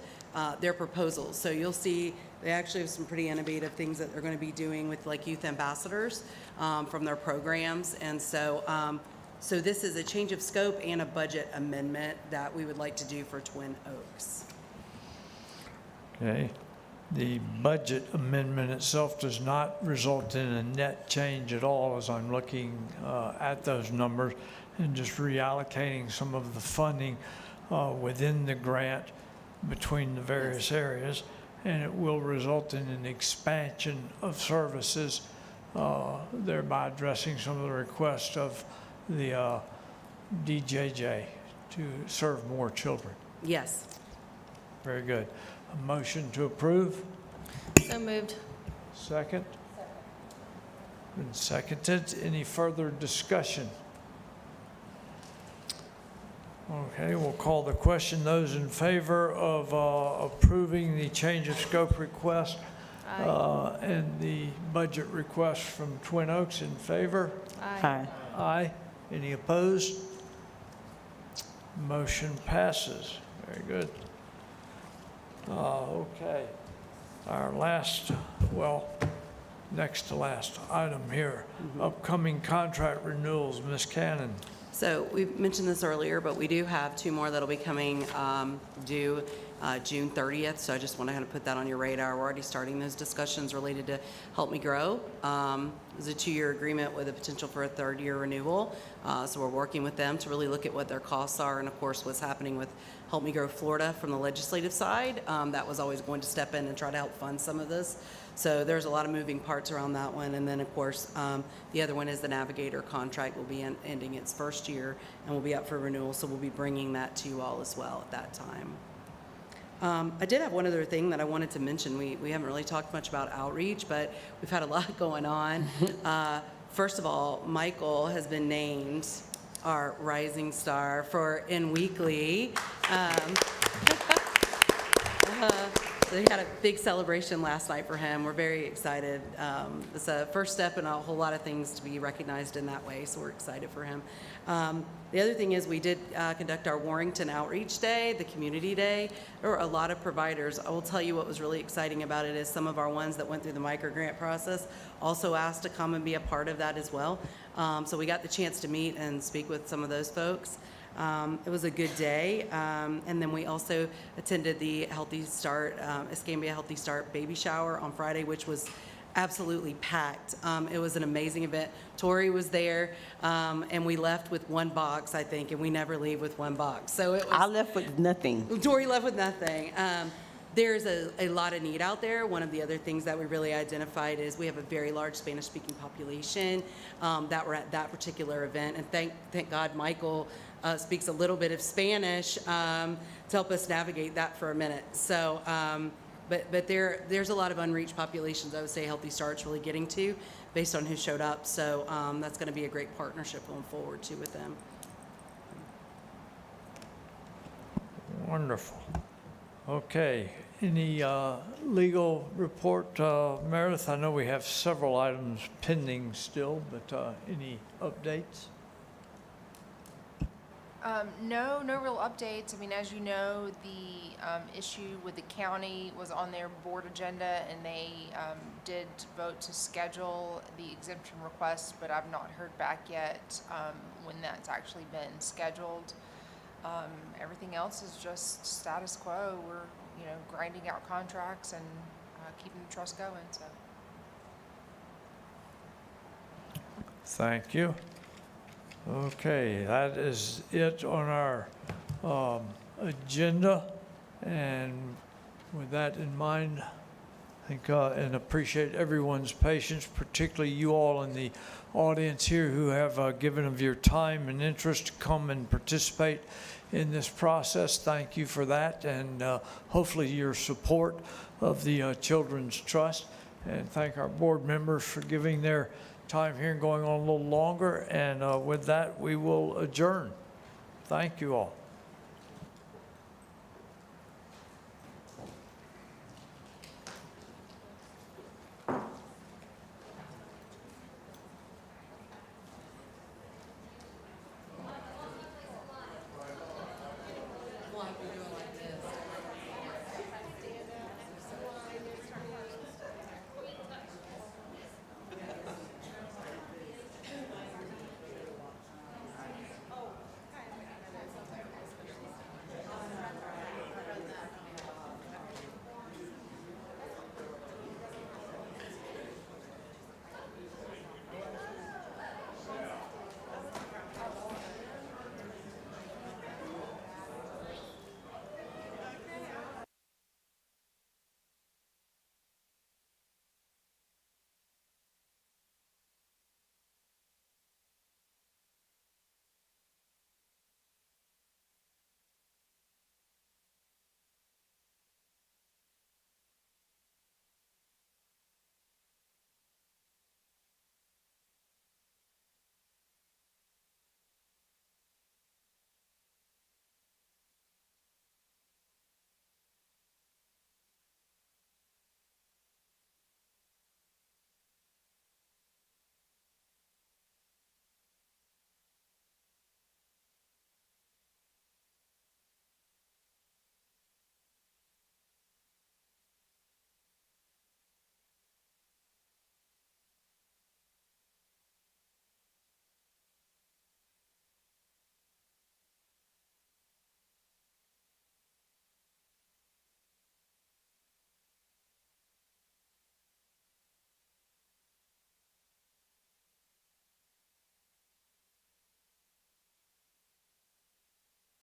their proposals. So you'll see they actually have some pretty innovative things that they're going to be doing with like youth ambassadors from their programs. And so, so this is a change of scope and a budget amendment that we would like to do for Twin Oaks. Okay. The budget amendment itself does not result in a net change at all as I'm looking at those numbers and just reallocating some of the funding within the grant between the various areas. And it will result in an expansion of services, thereby addressing some of the requests of the DJJ to serve more children. Yes. Very good. A motion to approve? So moved. Second? Been seconded. Any further discussion? Okay, we'll call the question. Those in favor of approving the change of scope request and the budget request from Twin Oaks, in favor? Aye. Aye. Any opposed? Motion passes. Very good. Okay. Our last, well, next to last item here, upcoming contract renewals. Ms. Cannon. So we mentioned this earlier, but we do have 2 more that'll be coming due June 30th. So I just want to kind of put that on your radar. We're already starting those discussions related to Help Me Grow. It's a 2-year agreement with a potential for a 3rd-year renewal. So we're working with them to really look at what their costs are, and of course what's happening with Help Me Grow Florida from the legislative side. That was always going to step in and try to help fund some of this. So there's a lot of moving parts around that one. And then, of course, the other one is the Navigator contract will be ending its 1st year and will be up for renewal. So we'll be bringing that to you all as well at that time. I did have one other thing that I wanted to mention. We haven't really talked much about outreach, but we've had a lot going on. First of all, Michael has been named our Rising Star for In Weekly. They had a big celebration last night for him. We're very excited. It's a first step in a whole lot of things to be recognized in that way, so we're excited for him. The other thing is we did conduct our Warrington Outreach Day, the Community Day. There were a lot of providers. I will tell you what was really exciting about it is some of our ones that went through the microgrant process also asked to come and be a part of that as well. So we got the chance to meet and speak with some of those folks. It was a good day. And then we also attended the Healthy Start, Escambia Healthy Start baby shower on Friday, which was absolutely packed. It was an amazing event. Tori was there, and we left with 1 box, I think, and we never leave with 1 box. So it was, I left with nothing. Tori left with nothing. There's a lot of need out there. One of the other things that we really identified is we have a very large Spanish-speaking population that were at that particular event. And thank God Michael speaks a little bit of Spanish to help us navigate that for a minute. So, but there's a lot of unreached populations I would say Healthy Start's really getting to based on who showed up. So that's going to be a great partnership going forward too with them. Wonderful. Okay. Any legal report, Meredith? I know we have several items pending still, but any updates? No real updates. I mean, as you know, the issue with the county was on their board agenda, and they did vote to schedule the exemption request, but I've not heard back yet when that's actually been scheduled. Everything else is just status quo. We're, grinding out contracts and keeping the trust going, so. Thank you. Okay, that is it on our agenda. And with that in mind, think, and appreciate everyone's patience, particularly you all in the audience here who have given of your time and interest to come and participate in this process. Thank you for that, and hopefully your support of the Children's Trust. And thank our board members for giving their time here and going on a little longer. And with that, we will adjourn. Thank you all.